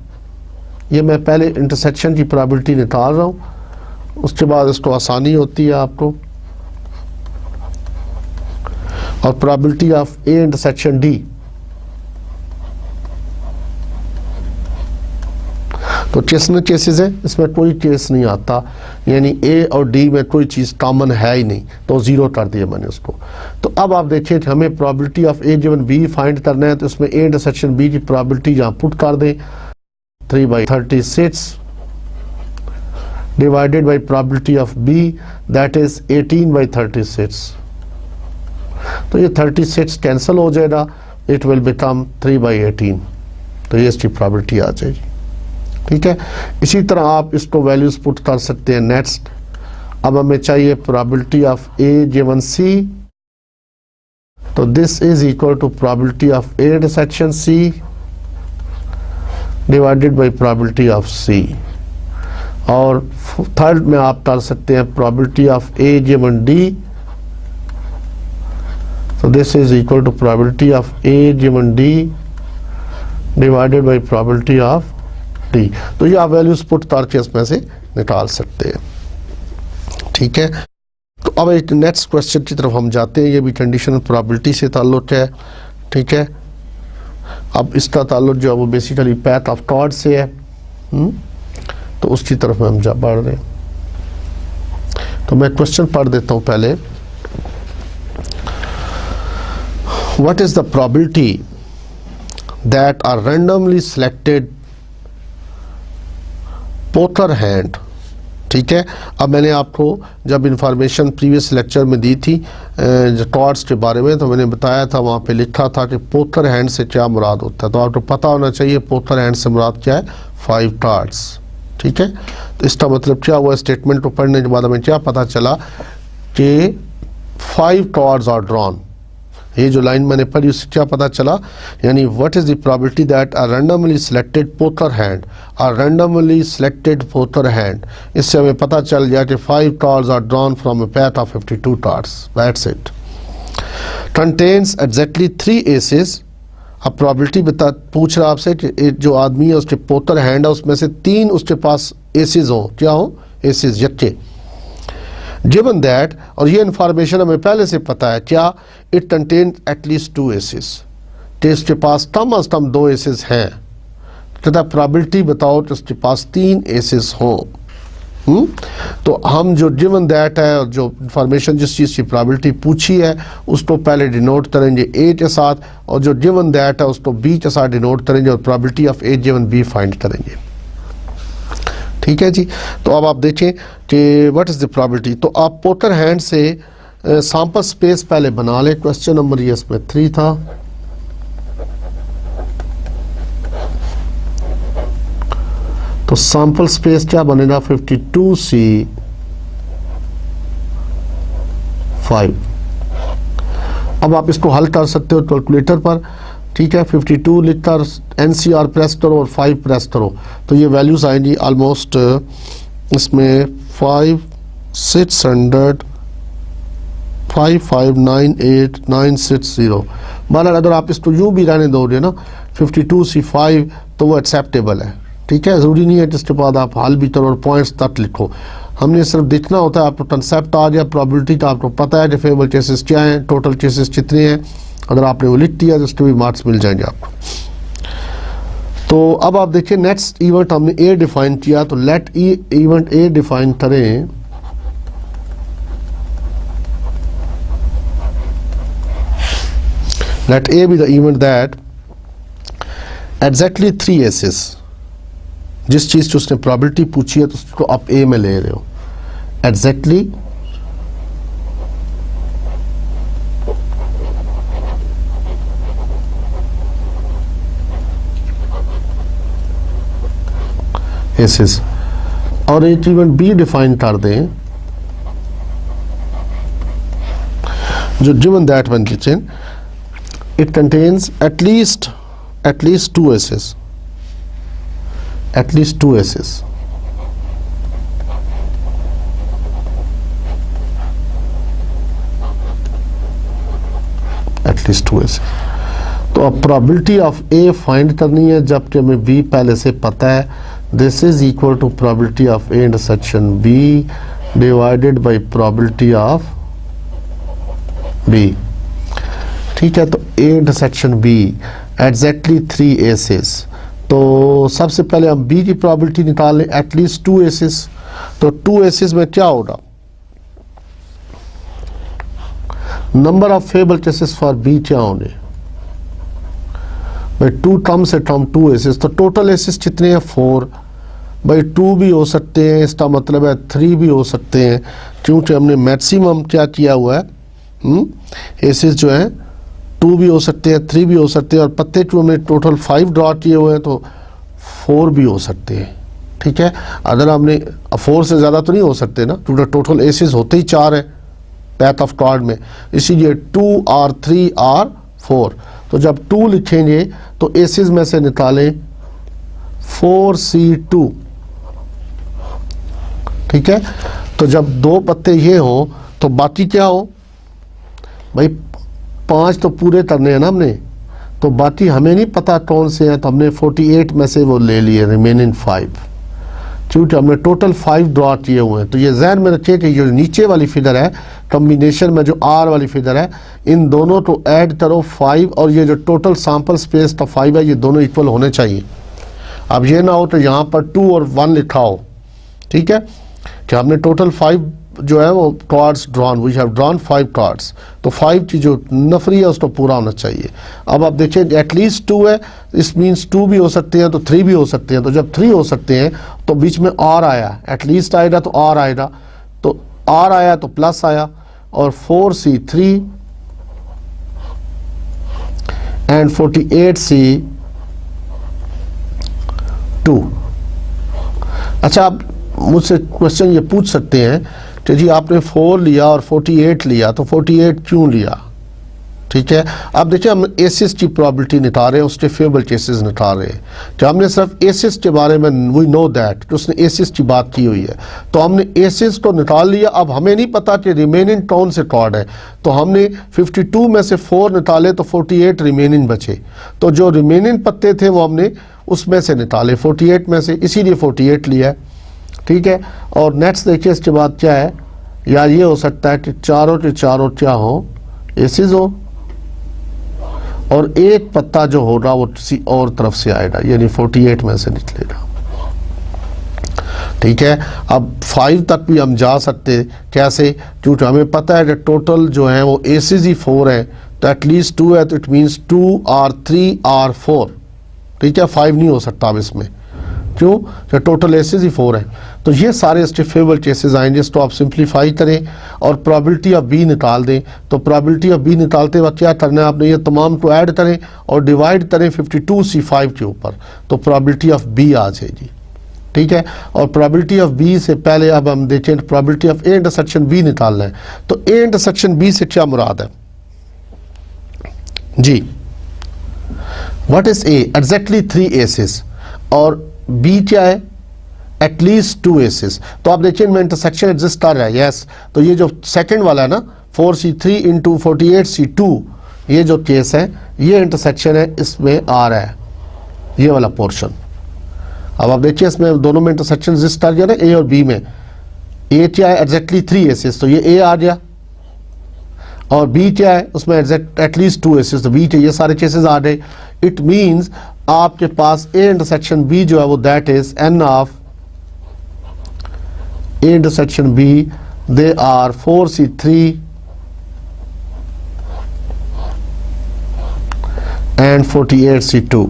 ये मैं पहले इंटरसेक्शन की प्रॉबिलिटी निकाल रहा हूँ, उसके बाद इसको आसानी होती है आपको। और probability of A intersection D, तो किसने केसेस है, इसमें कोई केस नहीं आता, यानी ए और डी में कोई चीज़ कॉमन है ही नहीं, तो 0 कर दिया मैंने उसको। तो अब आप देखिए हमें probability of A given B find करना है, तो इसमें ए इंटरसेक्शन बी की प्रॉबिलिटी यहाँ पुट कर दें, 3/36 divided by probability of B that is 18/36। तो ये 36 कैंसिल हो जाएगा, इट विल बिकम 3/18, तो ये इसकी प्रॉबिलिटी आ जाएगी। ठीक है। इसी तरह आप इसको वैल्यूज पुट कर सकते हैं। नेक्स्ट अब हमें चाहिए probability of A given C, तो this is equal to probability of A intersection C divided by probability of C. और थर्ड में आप डाल सकते हैं probability of A given D, so this is equal to probability of A given D divided by probability of D। तो ये आप values put करके इसमें से निकाल सकते हैं, ठीक है। तो अब एक नेक्स्ट क्वेश्चन की तरफ हम जाते हैं। ये भी कंडीशनल प्रोबेबिलिटी से ताल्लुक है, ठीक है। अब इसका ताल्लुक जो है वो बेसिकली पैथ ऑफ टॉर्ड से है, तो उसकी तरफ हम जा बढ़ रहे हैं। तो मैं क्वेश्चन पढ़ देता हूँ पहले। What is the probability that a randomly selected poker hand, ठीक है। अब मैंने आपको जब इंफॉर्मेशन प्रीवियस लेक्चर में दी थी टॉर्ड्स के बारे में, तो मैंने बताया था, वहाँ पे लिखा था कि पोकर हैंड से क्या मुराद होता है। तो आपको पता होना चाहिए पोकर हैंड से मुराद क्या है, 5 कार्ड्स, ठीक है। तो इसका मतलब क्या हुआ, स्टेटमेंट को पढ़ने के बाद हमें क्या पता चला कि 5 कार्ड्स आर ड्रॉन। ये जो लाइन मैंने पढ़ी उससे क्या पता चला, यानी what is the probability that a randomly selected poker hand, a randomly selected poker hand, इससे हमें पता चल गया कि 5 cards are drawn from a path of 52 cards, that's it. Contains exactly 3 aces. अब प्रोबेबिलिटी पूछ रहा आपसे कि जो आदमी है उसके पोकर हैंड है उसमें से 3 उसके पास एसेस हो, क्या हो, एसेस यक्के। गिवन दैट, और ये इंफॉर्मेशन हमें पहले से पता है, क्या, इट कंटेन एटलीस्ट 2 एसेस, तो इसके पास कम अज कम 2 एसेस हैं, तथा प्रोबेबिलिटी बताओ कि उसके पास 3 एसेस हों। तो हम जो गिवन दैट है और जो इंफॉर्मेशन जिस चीज़ की प्रोबेबिलिटी पूछी है उसको पहले डिनोट करेंगे ए के साथ, और जो गिवन दैट है उसको बी के साथ डिनोट करेंगे और probability of A given B find करेंगे, ठीक है जी। तो अब आप देखें कि व्हाट इज़ द प्रोबेबिलिटी। तो आप पोकर हैंड से सैंपल स्पेस पहले बना लें। क्वेश्चन नंबर ये इसमें 3 था। तो सैंपल स्पेस क्या बनेगा, 52C5। अब आप इसको हल कर सकते हो कैलकुलेटर पर, ठीक है। 52 लिखकर NCR प्रेस करो और 5 प्रेस करो, तो ये वैल्यूज आएंगी ऑलमोस्ट इसमें 5598960। मतलब अगर आप इसको यूँ भी रहने दोगे ना 52C5 तो वो एक्सेप्टेबल है, ठीक है। ज़रूरी नहीं है कि इसके बाद आप हल भी करो और पॉइंट्स तक लिखो, हमने सिर्फ देखना होता है। आपको कंसेप्ट आ गया, प्रोबेबिलिटी का आपको पता है कि फेवरेबल केसेस क्या हैं, टोटल केसेस कितने हैं, अगर आपने वो लिख दिया तो उसके भी मार्क्स मिल जाएंगे आपको। तो अब आप देखिए नेक्स्ट इवेंट हमने ए डिफाइन किया, तो लेट इवेंट ए डिफाइन करें। Let A be the event that exactly 3 aces, जिस चीज की उसने प्रोबेबिलिटी पूछी है तो उसको आप ए में ले रहे हो, एग्जैक्टली एसेस, और एक इवेंट बी डिफाइन कर दें जो given that one kitchen it contains at least 2 aces, at least 2 aces. At least 2 aces. तो अब प्रोबेबिलिटी ऑफ ए फाइंड करनी है, जबकि हमें बी पहले से पता है। This is equal to probability of A intersection B divided by probability of B, ठीक है। तो A intersection B exactly 3 aces, तो सबसे पहले हम बी की प्रोबेबिलिटी निकाल लें, एटलीस्ट 2 एसेस। तो 2 एसेस में क्या होगा, number of favourable cases for B क्या होंगे भाई, 2 कम से कम 2 एसेस, तो टोटल एसेस कितने हैं 4। भाई 2 भी हो सकते हैं, इसका मतलब है 3 भी हो सकते हैं, क्योंकि हमने मैक्सिमम क्या किया हुआ है, एसेस जो हैं 2 भी हो सकते हैं, 3 भी हो सकते हैं, और पत्ते जो हमने टोटल 5 ड्रॉ किए हुए हैं तो 4 भी हो सकते हैं, ठीक है। अगर हमने 4 से ज़्यादा तो नहीं हो सकते ना, क्योंकि टोटल एसेस होते ही 4 है पैथ ऑफ टॉर्ड में, इसीलिए 2R3R4। तो जब 2 लिखेंगे तो एसेस में से निकालें 4C2, ठीक है। तो जब 2 पत्ते ये हो तो बाकी क्या हो भाई, 5 तो पूरे करने हैं ना हमने, तो बाकी हमें नहीं पता कौन से हैं, तो हमने 48 में से वो ले लिए रिमेनिंग 5, क्योंकि हमने टोटल 5 ड्रॉ किए हुए हैं। तो ये जहन में रखिए कि जो नीचे वाली फिगर है कॉम्बिनेशन में जो R वाली फिगर है, इन दोनों को ऐड करो 5, और ये जो टोटल सैंपल स्पेस का 5 है, ये दोनों इक्वल होने चाहिए। अब ये ना हो तो यहाँ पर 2 और 1 लिखा हो, ठीक है, कि हमने टोटल 5 जो है वो cards drawn, we have drawn 5 cards, तो 5 की जो नफरी है उसको पूरा होना चाहिए। अब आप देखिए एटलीस्ट 2 है, इस मीन्स 2 भी हो सकते हैं तो 3 भी हो सकते हैं। तो जब 3 हो सकते हैं तो बीच में R आया, एटलीस्ट आएगा तो R आएगा, तो R आया तो प्लस आया, और 4C3 एंड 48C2। अच्छा, आप मुझसे क्वेश्चन ये पूछ सकते हैं कि जी आपने 4 लिया और 48 लिया, तो 48 क्यों लिया, ठीक है। अब देखिए हम एसिस की प्रोबेबिलिटी निकाल रहे हैं, उसके फेवरेबल केसेस निकाल रहे हैं। तो हमने सिर्फ एसिस के बारे में, वी नो दैट कि उसने एसिस की बात की हुई है, तो हमने एसिस को निकाल लिया। अब हमें नहीं पता कि रिमेनिंग कौन से कार्ड है, तो हमने 52 में से 4 निकाले तो 48 रिमेनिंग बचे, तो जो रिमेनिंग पत्ते थे वो हमने उसमें से निकाले 48 में से, इसीलिए 48 लिया है, ठीक है। और नेक्स्ट देखिए इसके बाद क्या है, या ये हो सकता है कि चारों के चारों क्या हो, एसिस हो, और एक पत्ता जो होगा वो किसी और तरफ से आएगा, यानी 48 में से निकलेगा, ठीक है। अब 5 तक भी हम जा सकते, कैसे, क्योंकि हमें पता है कि टोटल जो है वो एसिस ही 4 है, तो एटलीस्ट 2 है, तो इट मीन्स 2R3R4, ठीक है। 5 नहीं हो सकता अब इसमें, क्यों, तो टोटल एसेस ही 4 है। तो ये सारे इसके फेवरेबल केसेस आएंगे, इसको आप सिंप्लीफाई करें और प्रोबेबिलिटी ऑफ बी निकाल दें। तो प्रोबेबिलिटी ऑफ बी निकालते वक्त क्या करना है आपने, ये तमाम को ऐड करें और डिवाइड करें 52C5 के ऊपर, तो प्रोबेबिलिटी ऑफ बी आ जाएगी, ठीक है। और प्रोबेबिलिटी ऑफ बी से पहले अब हम देखें probability of A intersection B निकालना है। तो ए इंटरसेक्शन बी से क्या मुराद है जी, what is A, exactly 3 aces, और बी क्या है, एटलीस्ट 2 एसेस। तो आप देखिए इनमें इंटरसेक्शन एग्जिस्ट कर रहा है, यस। तो ये जो सेकंड वाला है ना 4C3 इंटू 48C2, ये जो केस है ये इंटरसेक्शन है, इसमें आ रहा है ये वाला पोर्शन। अब आप देखिए इसमें दोनों में इंटरसेक्शन एग्जिस्ट कर गया ना, ए और बी में। ए क्या है, एग्जैक्टली 3 एसेस, तो ये ए आ गया, और बी क्या है, उसमें एटलीस्ट 2 एसेस, तो बी के ये सारे केसेस आ गए। इट मीन्स आपके पास ए इंटरसेक्शन बी जो है वो that is N of A intersection B, they are 4C3 and 48C2,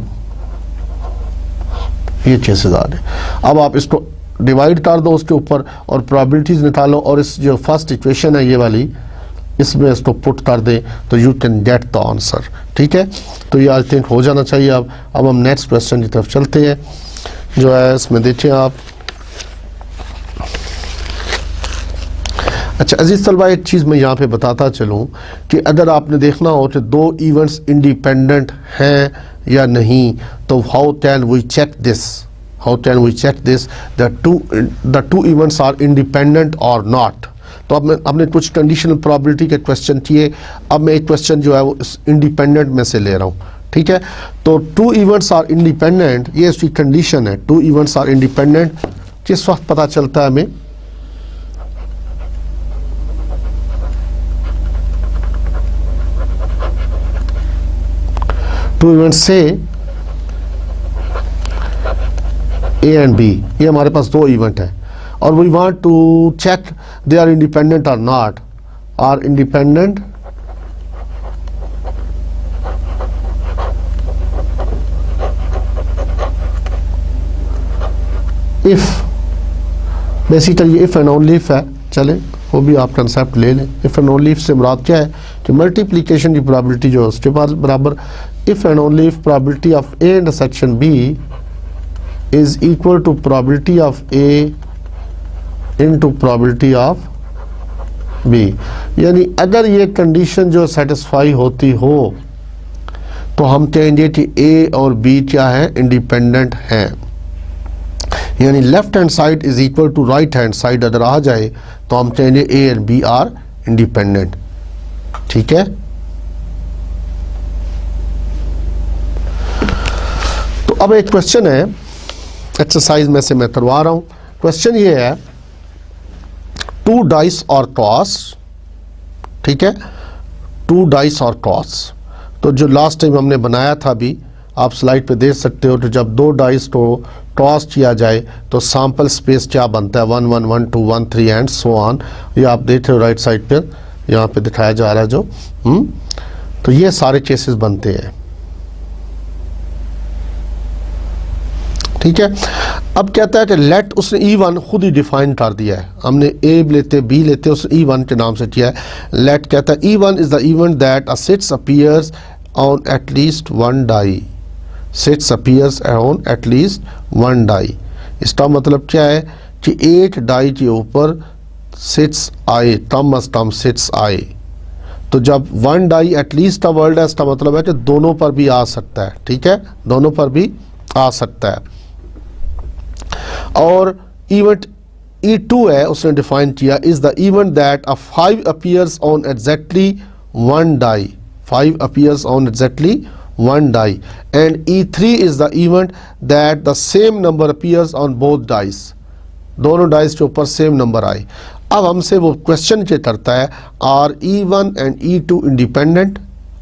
ये केसेस आ गए। अब आप इसको डिवाइड कर दो उसके ऊपर और प्रोबेबिलिटीज निकालो, और इस जो फर्स्ट इक्वेशन है ये वाली, इसमें इसको पुट कर दें तो you can get the answer, ठीक है। तो ये आई थिंक हो जाना चाहिए। अब हम नेक्स्ट क्वेश्चन की तरफ चलते हैं, जो है इसमें देखिए आप। अच्छा अजीज तलबा, एक चीज़ मैं यहाँ पे बताता चलूँ कि अगर आपने देखना हो कि 2 इवेंट्स इंडिपेंडेंट हैं या नहीं, तो how can we check this, how can we check this the two events are independent और नॉट। तो अब हमने कुछ कंडीशनल प्रोबेबिलिटी के क्वेश्चन किए, अब मैं एक क्वेश्चन जो है वो इंडिपेंडेंट में से ले रहा हूँ, ठीक है। तो 2 इवेंट्स आर इंडिपेंडेंट, ये उसकी कंडीशन है, 2 इवेंट्स आर इंडिपेंडेंट। किस वक्त पता चलता है हमें, टू इवेंट्स से ए एंड बी, ये हमारे पास 2 इवेंट है, और we want to check they are independent और not, are independent if, basically if and only if है, चले वो भी आप कंसेप्ट ले लें। इफ एंड ओनली इफ से मुराद क्या है कि मल्टीप्लिकेशन की प्रोबेबिलिटी जो है उसके पास बराबर if and only if probability of A intersection B is equal to probability of A into probability of B. यानी अगर ये कंडीशन जो सेटिस्फाई होती हो तो हम कहेंगे कि ए और बी क्या है, इंडिपेंडेंट हैं। यानी left hand side is equal to right hand side अगर आ जाए तो हम कहेंगे A and B are independent. ठीक है, तो अब एक क्वेश्चन है एक्सरसाइज में से मैं करवा रहा हूं। क्वेश्चन ये है, 2 डाइस और टॉस। ठीक है, 2 डाइस और टॉस। तो जो लास्ट टाइम हमने बनाया था अभी आप स्लाइड पे देख सकते हो, तो जब 2 डाइस को टॉस किया जाए तो सैंपल स्पेस क्या बनता है, 1 1 1 2 1 3 एंड सो ऑन। ये आप देख रहे हो राइट साइड पे, यहाँ पे दिखाया जा रहा है जो तो ये सारे केसेस बनते हैं। ठीक है, अब कहता है कि लेट, उसने E1 खुद ही डिफाइन कर दिया है, हमने ए लेते बी लेते, उसने E1 के नाम से किया है। लेट कहता है E1 is the event that a six appears on at least 1 die. Six appears on at least 1 die, इसका मतलब क्या है कि एक डाई के ऊपर सेट्स आए, कम अज कम सेट्स आए। तो जब 1 डाई एटलीस्ट का वर्ड है, इसका मतलब है कि दोनों पर भी आ सकता है। ठीक है, दोनों पर भी आ सकता है। और इवेंट E2 है, उसने डिफाइन किया, is the event that a 5 appears on exactly 1 die. 5 appears on exactly 1 die, and E3 is the event that the same number appears on both dice। दोनों डाइस के ऊपर सेम नंबर आए। अब हमसे वो क्वेश्चन क्या करता है, are E1 and E2 independent,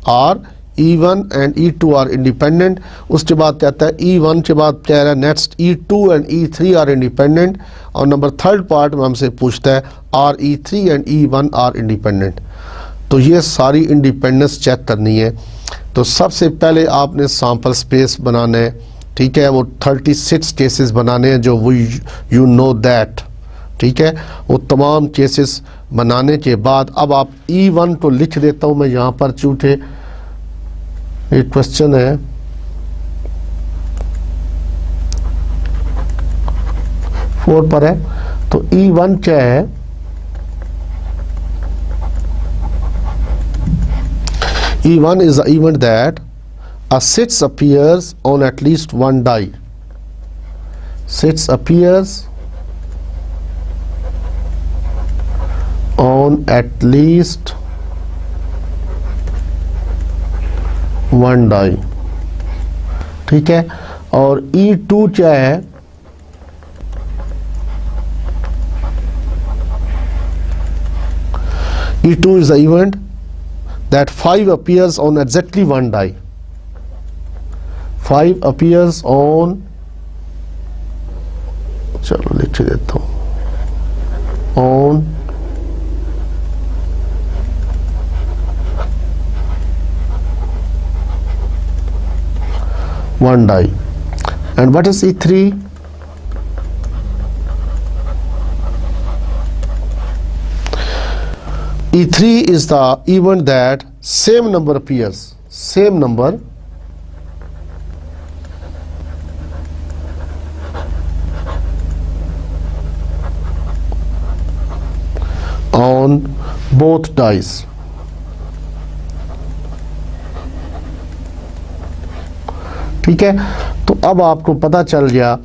are E1 and E2 are independent. उसके बाद कहता है E1 के बाद कह रहा है next E2 and E3 are independent. और नंबर 3rd पार्ट में हमसे पूछता है are E3 and E1 are independent. तो ये सारी इंडिपेंडेंस चेक करनी है। तो सबसे पहले आपने सैंपल स्पेस बनाना है। ठीक है, वो 36 केसेस बनाने हैं जो वो यू नो दैट। ठीक है, वो तमाम केसेस बनाने के बाद अब आप E1 को लिख देता हूँ मैं यहाँ पर, चूंकि एक क्वेश्चन है फोर पर है। तो E1 क्या है, E1 is the event that a sits appears on at least 1 die. Sits appears on at least 1 die। ठीक है, और E2 क्या है, E2 is the event that 5 appears on exactly 1 die। 5 appears on, चलो लिख देता हूँ, on one die। And what is E3? E3 is the event that same number appears, same number on both dice। ठीक है, तो अब आपको पता चल गया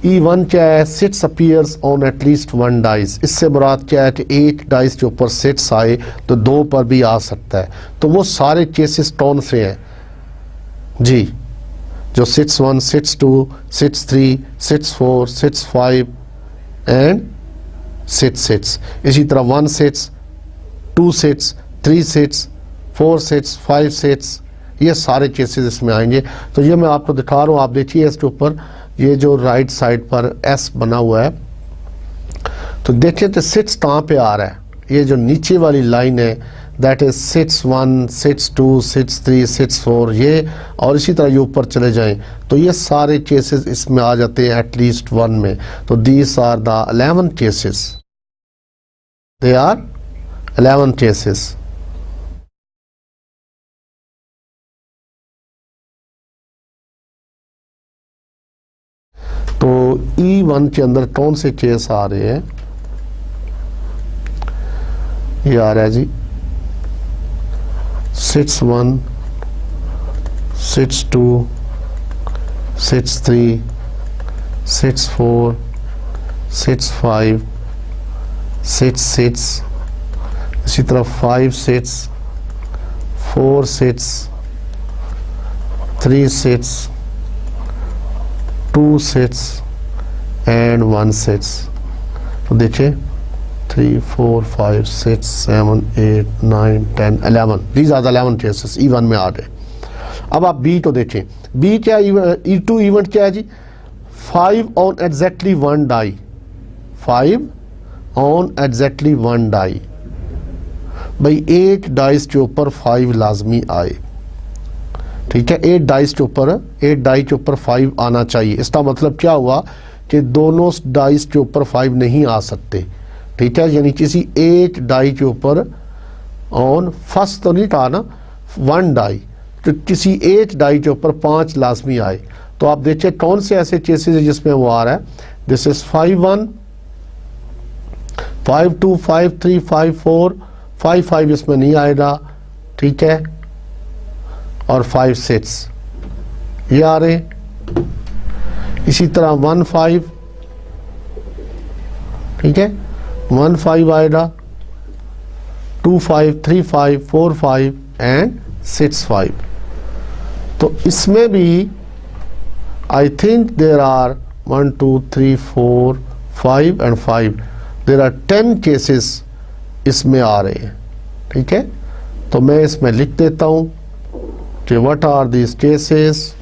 E1 क्या है, six appears on at least 1 dice. इससे मुराद क्या है कि 8 डाइस के ऊपर सिट्स आए तो 2 पर भी आ सकता है। तो वो सारे केसेस कौन से हैं जी, जो six 1, six 2, six 3, six 4, six 5 and six. इसी तरह 1 six, 2 six, 3 six, 4 six, 5 six, ये सारे केसेस इसमें आएंगे। तो ये मैं आपको दिखा रहा हूँ, आप देखिए इसके ऊपर ये जो राइट साइड पर एस बना हुआ है, तो देखिए तो सिट्स कहाँ पे आ रहा है। ये जो नीचे वाली लाइन है that is six 1, six 2, six 3, six 4, ये, और इसी तरह ये ऊपर चले जाएं तो ये सारे केसेस इसमें आ जाते हैं एटलीस्ट 1 में। तो these are the 11 cases, they are 11 cases. तो E1 के अंदर कौन से केस आ रहे हैं? ये आ रहा है जी six 1, six 2, six 3, six 4, six 5, six 6, इसी तरह 5 six, 4 six, 3 six, 2 six and 1 six. तो देखिए 3, 4, 5, 6, 7, 8, 9, 10, 11, these are the 11 cases E1 में आ गए। अब आप B को देखें, B क्या E2 इवेंट क्या है जी? 5 on exactly 1 die, 5 on exactly 1 die. भाई 8 डाइस के ऊपर 5 लाजमी आए, ठीक है, 8 डाइस के ऊपर, 8 डाई के ऊपर 5 आना चाहिए। इसका मतलब क्या हुआ कि दोनों डाइस के ऊपर 5 नहीं आ सकते, ठीक है, यानी किसी 8 डाई के ऊपर ऑन फर्स्ट तो नहीं कहा ना, 1 डाई, तो किसी 8 डाई के ऊपर 5 लाजमी आए। तो आप देखिए कौन से ऐसे केसेस है जिसमें वो आ रहा है। दिस इज 5 1, 5 2, 5 3, 5 4, 5 5 इसमें नहीं आएगा, ठीक है, और 5 6 ये आ रहे। इसी तरह 1 5, ठीक है, 1 5 आएगा, 2 5, 3 5, 4 5 एंड 6 5। तो इसमें भी I think there are 1 2 3 4 5 and 5, there are 10 cases इसमें आ रहे हैं, ठीक है। तो मैं इसमें लिख देता हूं कि what are these cases.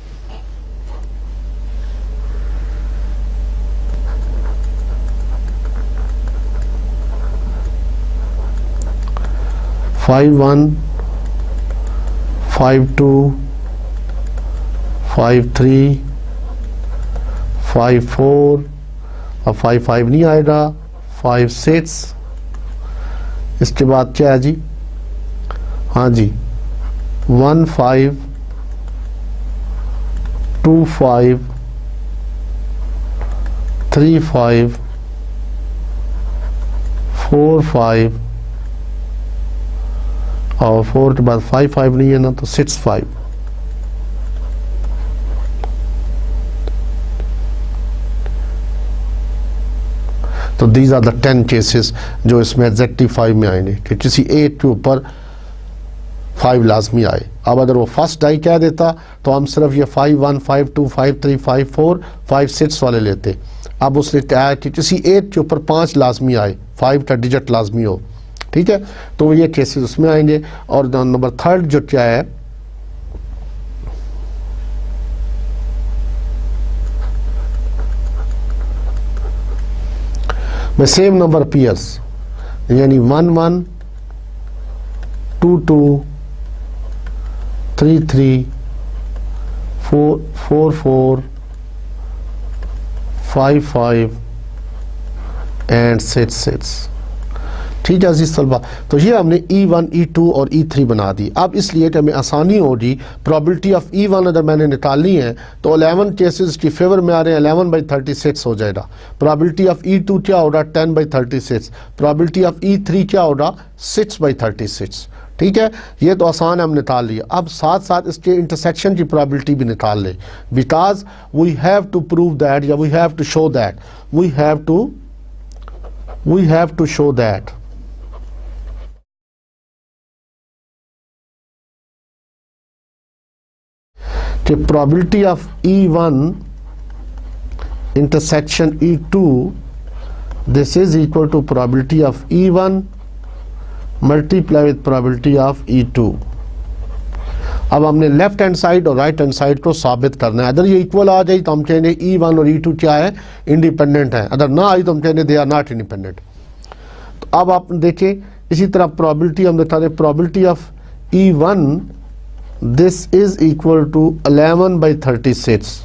Five 1, 5 2, 5 3, 5 4, अब 5 5 नहीं आएगा, 5 6। इसके बाद क्या है जी? हाँ जी, 1 5, 2 5, 3 5, 4 5, और 4 के बाद 5 5 नहीं है ना, तो 6 5। तो दीज आर द 10 केसेस जो इसमें एग्जैक्टली 5 में आएंगे कि किसी 8 के ऊपर 5 लाजमी आए। अब अगर वो फर्स्ट डाई क्या देता तो हम सिर्फ ये 5 1, 5 2, 5 3, 5 4, 5 6 वाले लेते। अब उसने क्या कि किसी 8 के ऊपर 5 लाजमी आए, 5 का डिजिट लाजमी हो, ठीक है, तो ये केसेस उसमें आएंगे। और नंबर 3 जो क्या है, में सेम नंबर पेयर्स, यानी 1 1, 2 2, 3 3, 4 4, 5 5 एंड 6 6। ठीक है अजीज तलबा, तो ये हमने E1, E2 और E3 बना दी। अब इसलिए कि हमें आसानी होगी, प्रोबेबिलिटी ऑफ E1 अगर मैंने निकालनी है तो 11 केसेस की फेवर में आ रहे हैं, 11/36 हो जाएगा। प्रोबेबिलिटी ऑफ E2 क्या होगा? 10/36। प्रोबेबिलिटी ऑफ E3 क्या होगा? 6/36। ठीक है, ये तो आसान है, हम निकाल लिया। अब साथ साथ इसके इंटरसेक्शन की प्रोबेबिलिटी भी निकाल लें, because we have to prove that, या we have to show that, we have to show that कि probability of E1 intersection E2, this is equal to probability of E1 multiply with probability of E2। अब हमने left hand side और right hand side को साबित करना है। अगर ये इक्वल आ जाए तो हम कहेंगे E1 और E2 क्या है? इंडिपेंडेंट है। अगर ना आई तो हम कहेंगे दे आर नॉट इंडिपेंडेंट। तो अब आप देखिए इसी तरह प्रोबेबिलिटी हम बता दें, probability of E1 this is equal to 11/36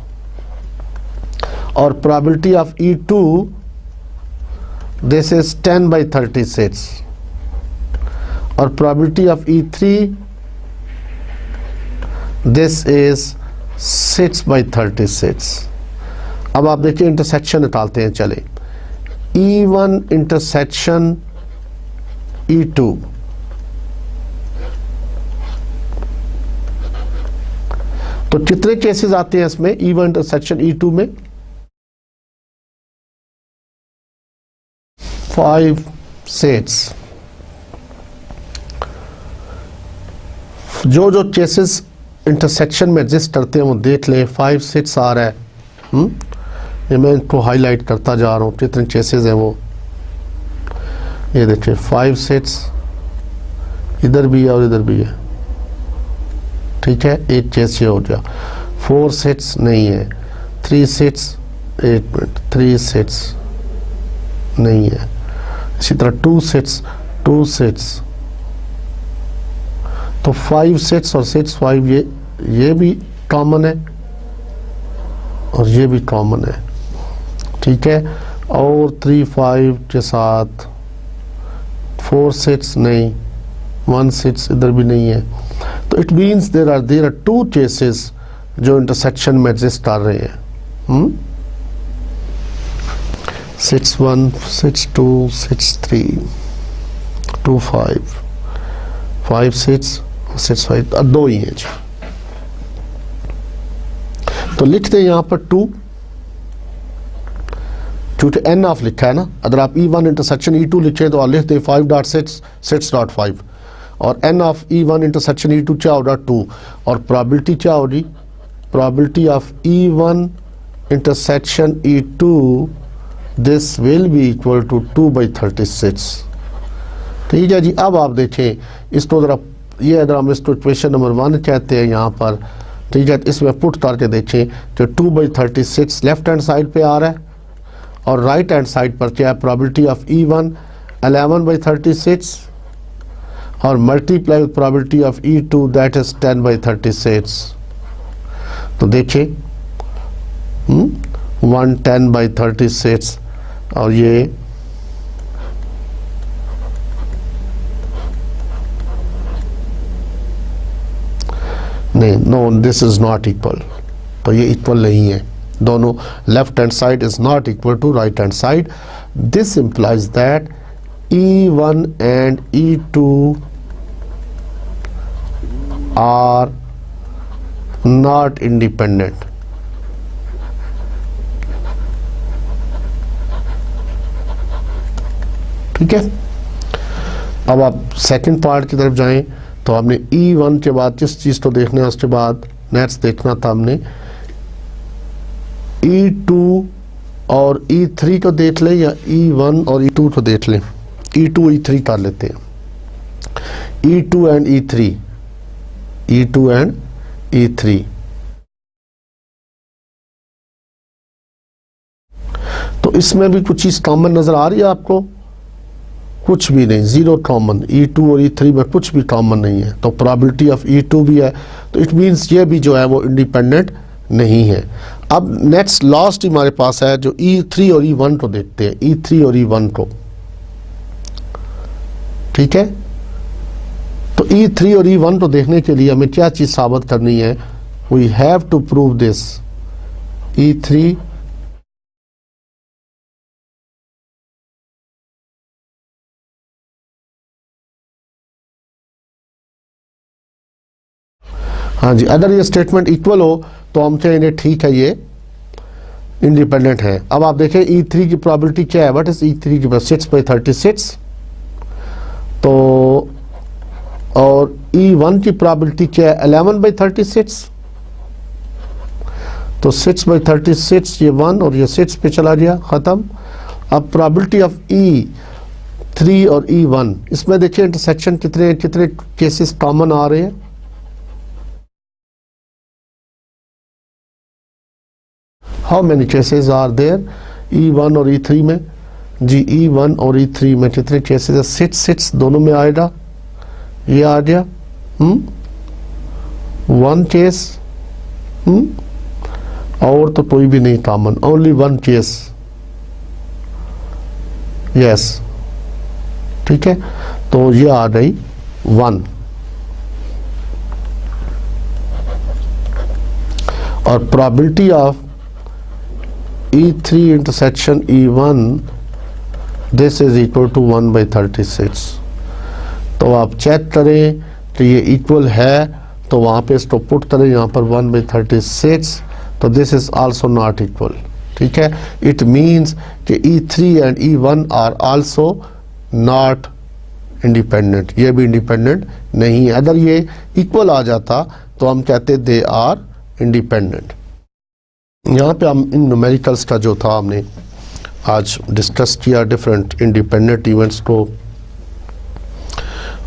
और probability of E2 this is 10/36 और probability of E3 this is 6/36। अब आप देखिए इंटरसेक्शन निकालते हैं, चले E1 इंटरसेक्शन E2, तो कितने केसेस आते हैं इसमें E1 इंटरसेक्शन E2 में? 5 सेट्स। जो जो केसेस इंटरसेक्शन में एग्जिस्ट करते हैं वो देख लें, 5 सेट्स आ रहा है। ये मैं इनको हाईलाइट करता जा रहा हूँ, कितने केसेस हैं वो, ये देखिए 5 सेट्स, इधर भी है और इधर भी है, ठीक है। 8 केस ये हो गया। 4 सेट्स नहीं है, 3 सेट्स, 8 मिनट, 3 सेट्स नहीं है, इसी तरह 2 सेट्स, 2 सेट्स, तो 5 सेट्स और 6 5 ये भी कॉमन है और ये भी कॉमन है, ठीक है। और 3 5 के साथ 4 सेट्स नहीं, 1 सेट्स इधर भी नहीं है, तो it means there are 2 cases जो इंटरसेक्शन में एग्जिस्ट कर रहे हैं। 6 1 6 2 6 3 2 5 5 6 6 5, 2 ही है जी। तो लिखते हैं यहाँ पर 2, क्योंकि एन ऑफ लिखा है ना। अगर आप E1 इंटरसेक्शन E2 लिखें तो आप लिखते हैं 5.6 6.5, और N of E1 intersection E2 क्या होगा 2, और प्रोबेबिलिटी क्या होगी, probability of E1 intersection E2 this will be equal to 2/36। ठीक है जी। अब आप देखें इसको ज़रा, ये अगर हम इसको इक्वेशन नंबर 1 कहते हैं यहाँ पर, ठीक है, इसमें पुट करके देखें तो 2/36 लेफ्ट हैंड साइड पे आ रहा है और राइट हैंड साइड पर क्या है, प्रोबेबिलिटी ऑफ E1 11/36 और multiply with probability of E2 that is 10/36। तो देखिए 1 10/36 और ये नहीं, no this is not equal, तो ये इक्वल नहीं है, दोनों left hand side is not equal to right hand side. This implies that E1 and E2 are not independent। ठीक है। अब आप सेकंड पार्ट की तरफ जाएं तो हमने E1 के बाद जिस चीज़ को देखना है उसके बाद नेक्स्ट देखना था हमने E2 और E3 को देख लें या E1 और E2 को देख लें। E2 E3 कर लेते हैं, E2 and E3, E2 and E3। तो इसमें भी कुछ चीज़ कॉमन नज़र आ रही है आपको? कुछ भी नहीं, जीरो कॉमन। E2 और E3 में कुछ भी कॉमन नहीं है, तो प्रोबेबिलिटी ऑफ E2 भी है, तो इट मीन्स ये भी जो है वो इंडिपेंडेंट नहीं है। अब नेक्स्ट लास्ट हमारे पास है जो E3 और E1 को देखते हैं, E3 और E1 को। ठीक है, तो E3 और E1 को देखने के लिए हमें क्या चीज़ साबित करनी है? We have to prove this E3 हाँ जी, अगर ये स्टेटमेंट इक्वल हो तो हम कहेंगे ठीक है ये इंडिपेंडेंट है। अब आप देखें E3 की प्रोबेबिलिटी क्या है, व्हाट इज E3 की, 6/36। तो और E1 की प्रोबेबिलिटी क्या है, 11/36। तो 6/36 ये 1 और ये 6 पे चला गया, ख़त्म। अब प्रोबेबिलिटी ऑफ E3 और E1, इसमें देखिए इंटरसेक्शन कितने कितने केसेस कॉमन आ रहे हैं। How many cases are there E1 और E3 में? जी E1 और E3 में कितने केसेस है? 6 दोनों में आएगा, ये आ गया 1 केस, और तो कोई भी नहीं कॉमन, ओनली 1 केस, यस। ठीक है, तो ये आ गई 1। और probability of E3 intersection E1 this is equal to 1/36। तो आप चेक करें कि ये इक्वल है तो वहाँ पे इसको पुट करें यहाँ पर 1/36, तो this is also not equal. ठीक है, इट मीन्स कि E3 and E1 are also not independent, ये भी इंडिपेंडेंट नहीं है। अगर ये इक्वल आ जाता तो हम कहते दे आर इंडिपेंडेंट। यहाँ पे हम इन न्यूमेरिकल्स का जो था हमने आज डिस्कस किया, डिफरेंट इंडिपेंडेंट इवेंट्स को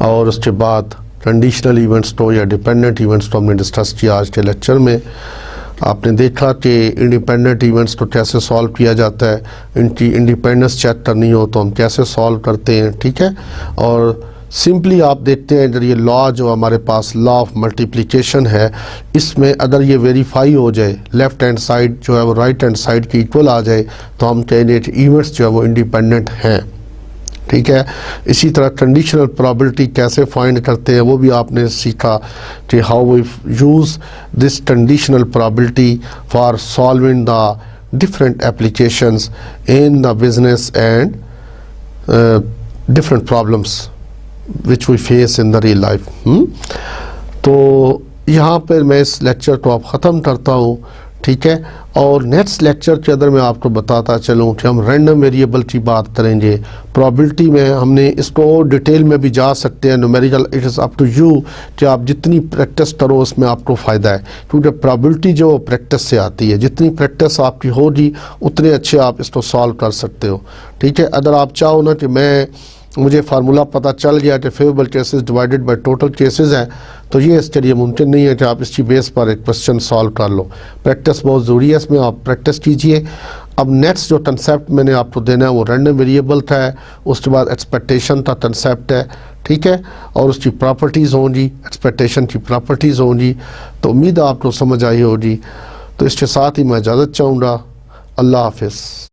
और उसके बाद कंडीशनल इवेंट्स को या डिपेंडेंट इवेंट्स को हमने डिस्कस किया आज के लेक्चर में। आपने देखा कि इंडिपेंडेंट इवेंट्स को कैसे सॉल्व किया जाता है, इनकी इंडिपेंडेंस चेक करनी हो तो हम कैसे सॉल्व करते हैं। ठीक है, और सिंपली आप देखते हैं अगर ये लॉ जो हमारे पास लॉ ऑफ मल्टीप्लिकेशन है, इसमें अगर ये वेरीफाई हो जाए, लेफ्ट हैंड साइड जो है वो राइट हैंड साइड की इक्वल आ जाए, तो हम कहेंगे कि इवेंट्स जो है वो इंडिपेंडेंट हैं। ठीक है, इसी तरह कंडीशनल प्रोबेबिलिटी कैसे फाइंड करते हैं वो भी आपने सीखा कि how we use this conditional probability for solving the different applications in the business and different problems which we face in the real life. तो यहाँ पर मैं इस लेक्चर को अब ख़त्म करता हूँ। ठीक है, और नेक्स्ट लेक्चर के अंदर मैं आपको बताता चलूँ कि हम रैंडम वेरिएबल की बात करेंगे। प्रोबेबिलिटी में हमने इसको डिटेल में भी जा सकते हैं, numerical it is up to you कि आप जितनी प्रैक्टिस करो उसमें आपको फ़ायदा है, क्योंकि प्रोबेबिलिटी जो प्रैक्टिस से आती है, जितनी प्रैक्टिस आपकी होगी उतने अच्छे आप इसको सॉल्व कर सकते हो। ठीक है, अगर आप चाहो ना कि मुझे फार्मूला पता चल गया कि favourable cases divided by total cases हैं, तो ये इसके लिए मुमकिन नहीं है कि आप इसकी बेस पर एक क्वेश्चन सॉल्व कर लो। प्रैक्टिस बहुत ज़रूरी है, इसमें आप प्रैक्टिस कीजिए। अब नेक्स्ट जो कंसेप्ट मैंने आपको देना है वो रैंडम वेरिएबल का है, उसके बाद एक्सपेक्टेशन का कंसेप्ट है। ठीक है, और उसकी प्रॉपर्टीज़ होंगी, एक्सपेक्टेशन की प्रॉपर्टीज़ होंगी। तो उम्मीद है आपको समझ आई होगी। तो इसके साथ ही मैं इजाज़त चाहूँगा। अल्लाह हाफिज़।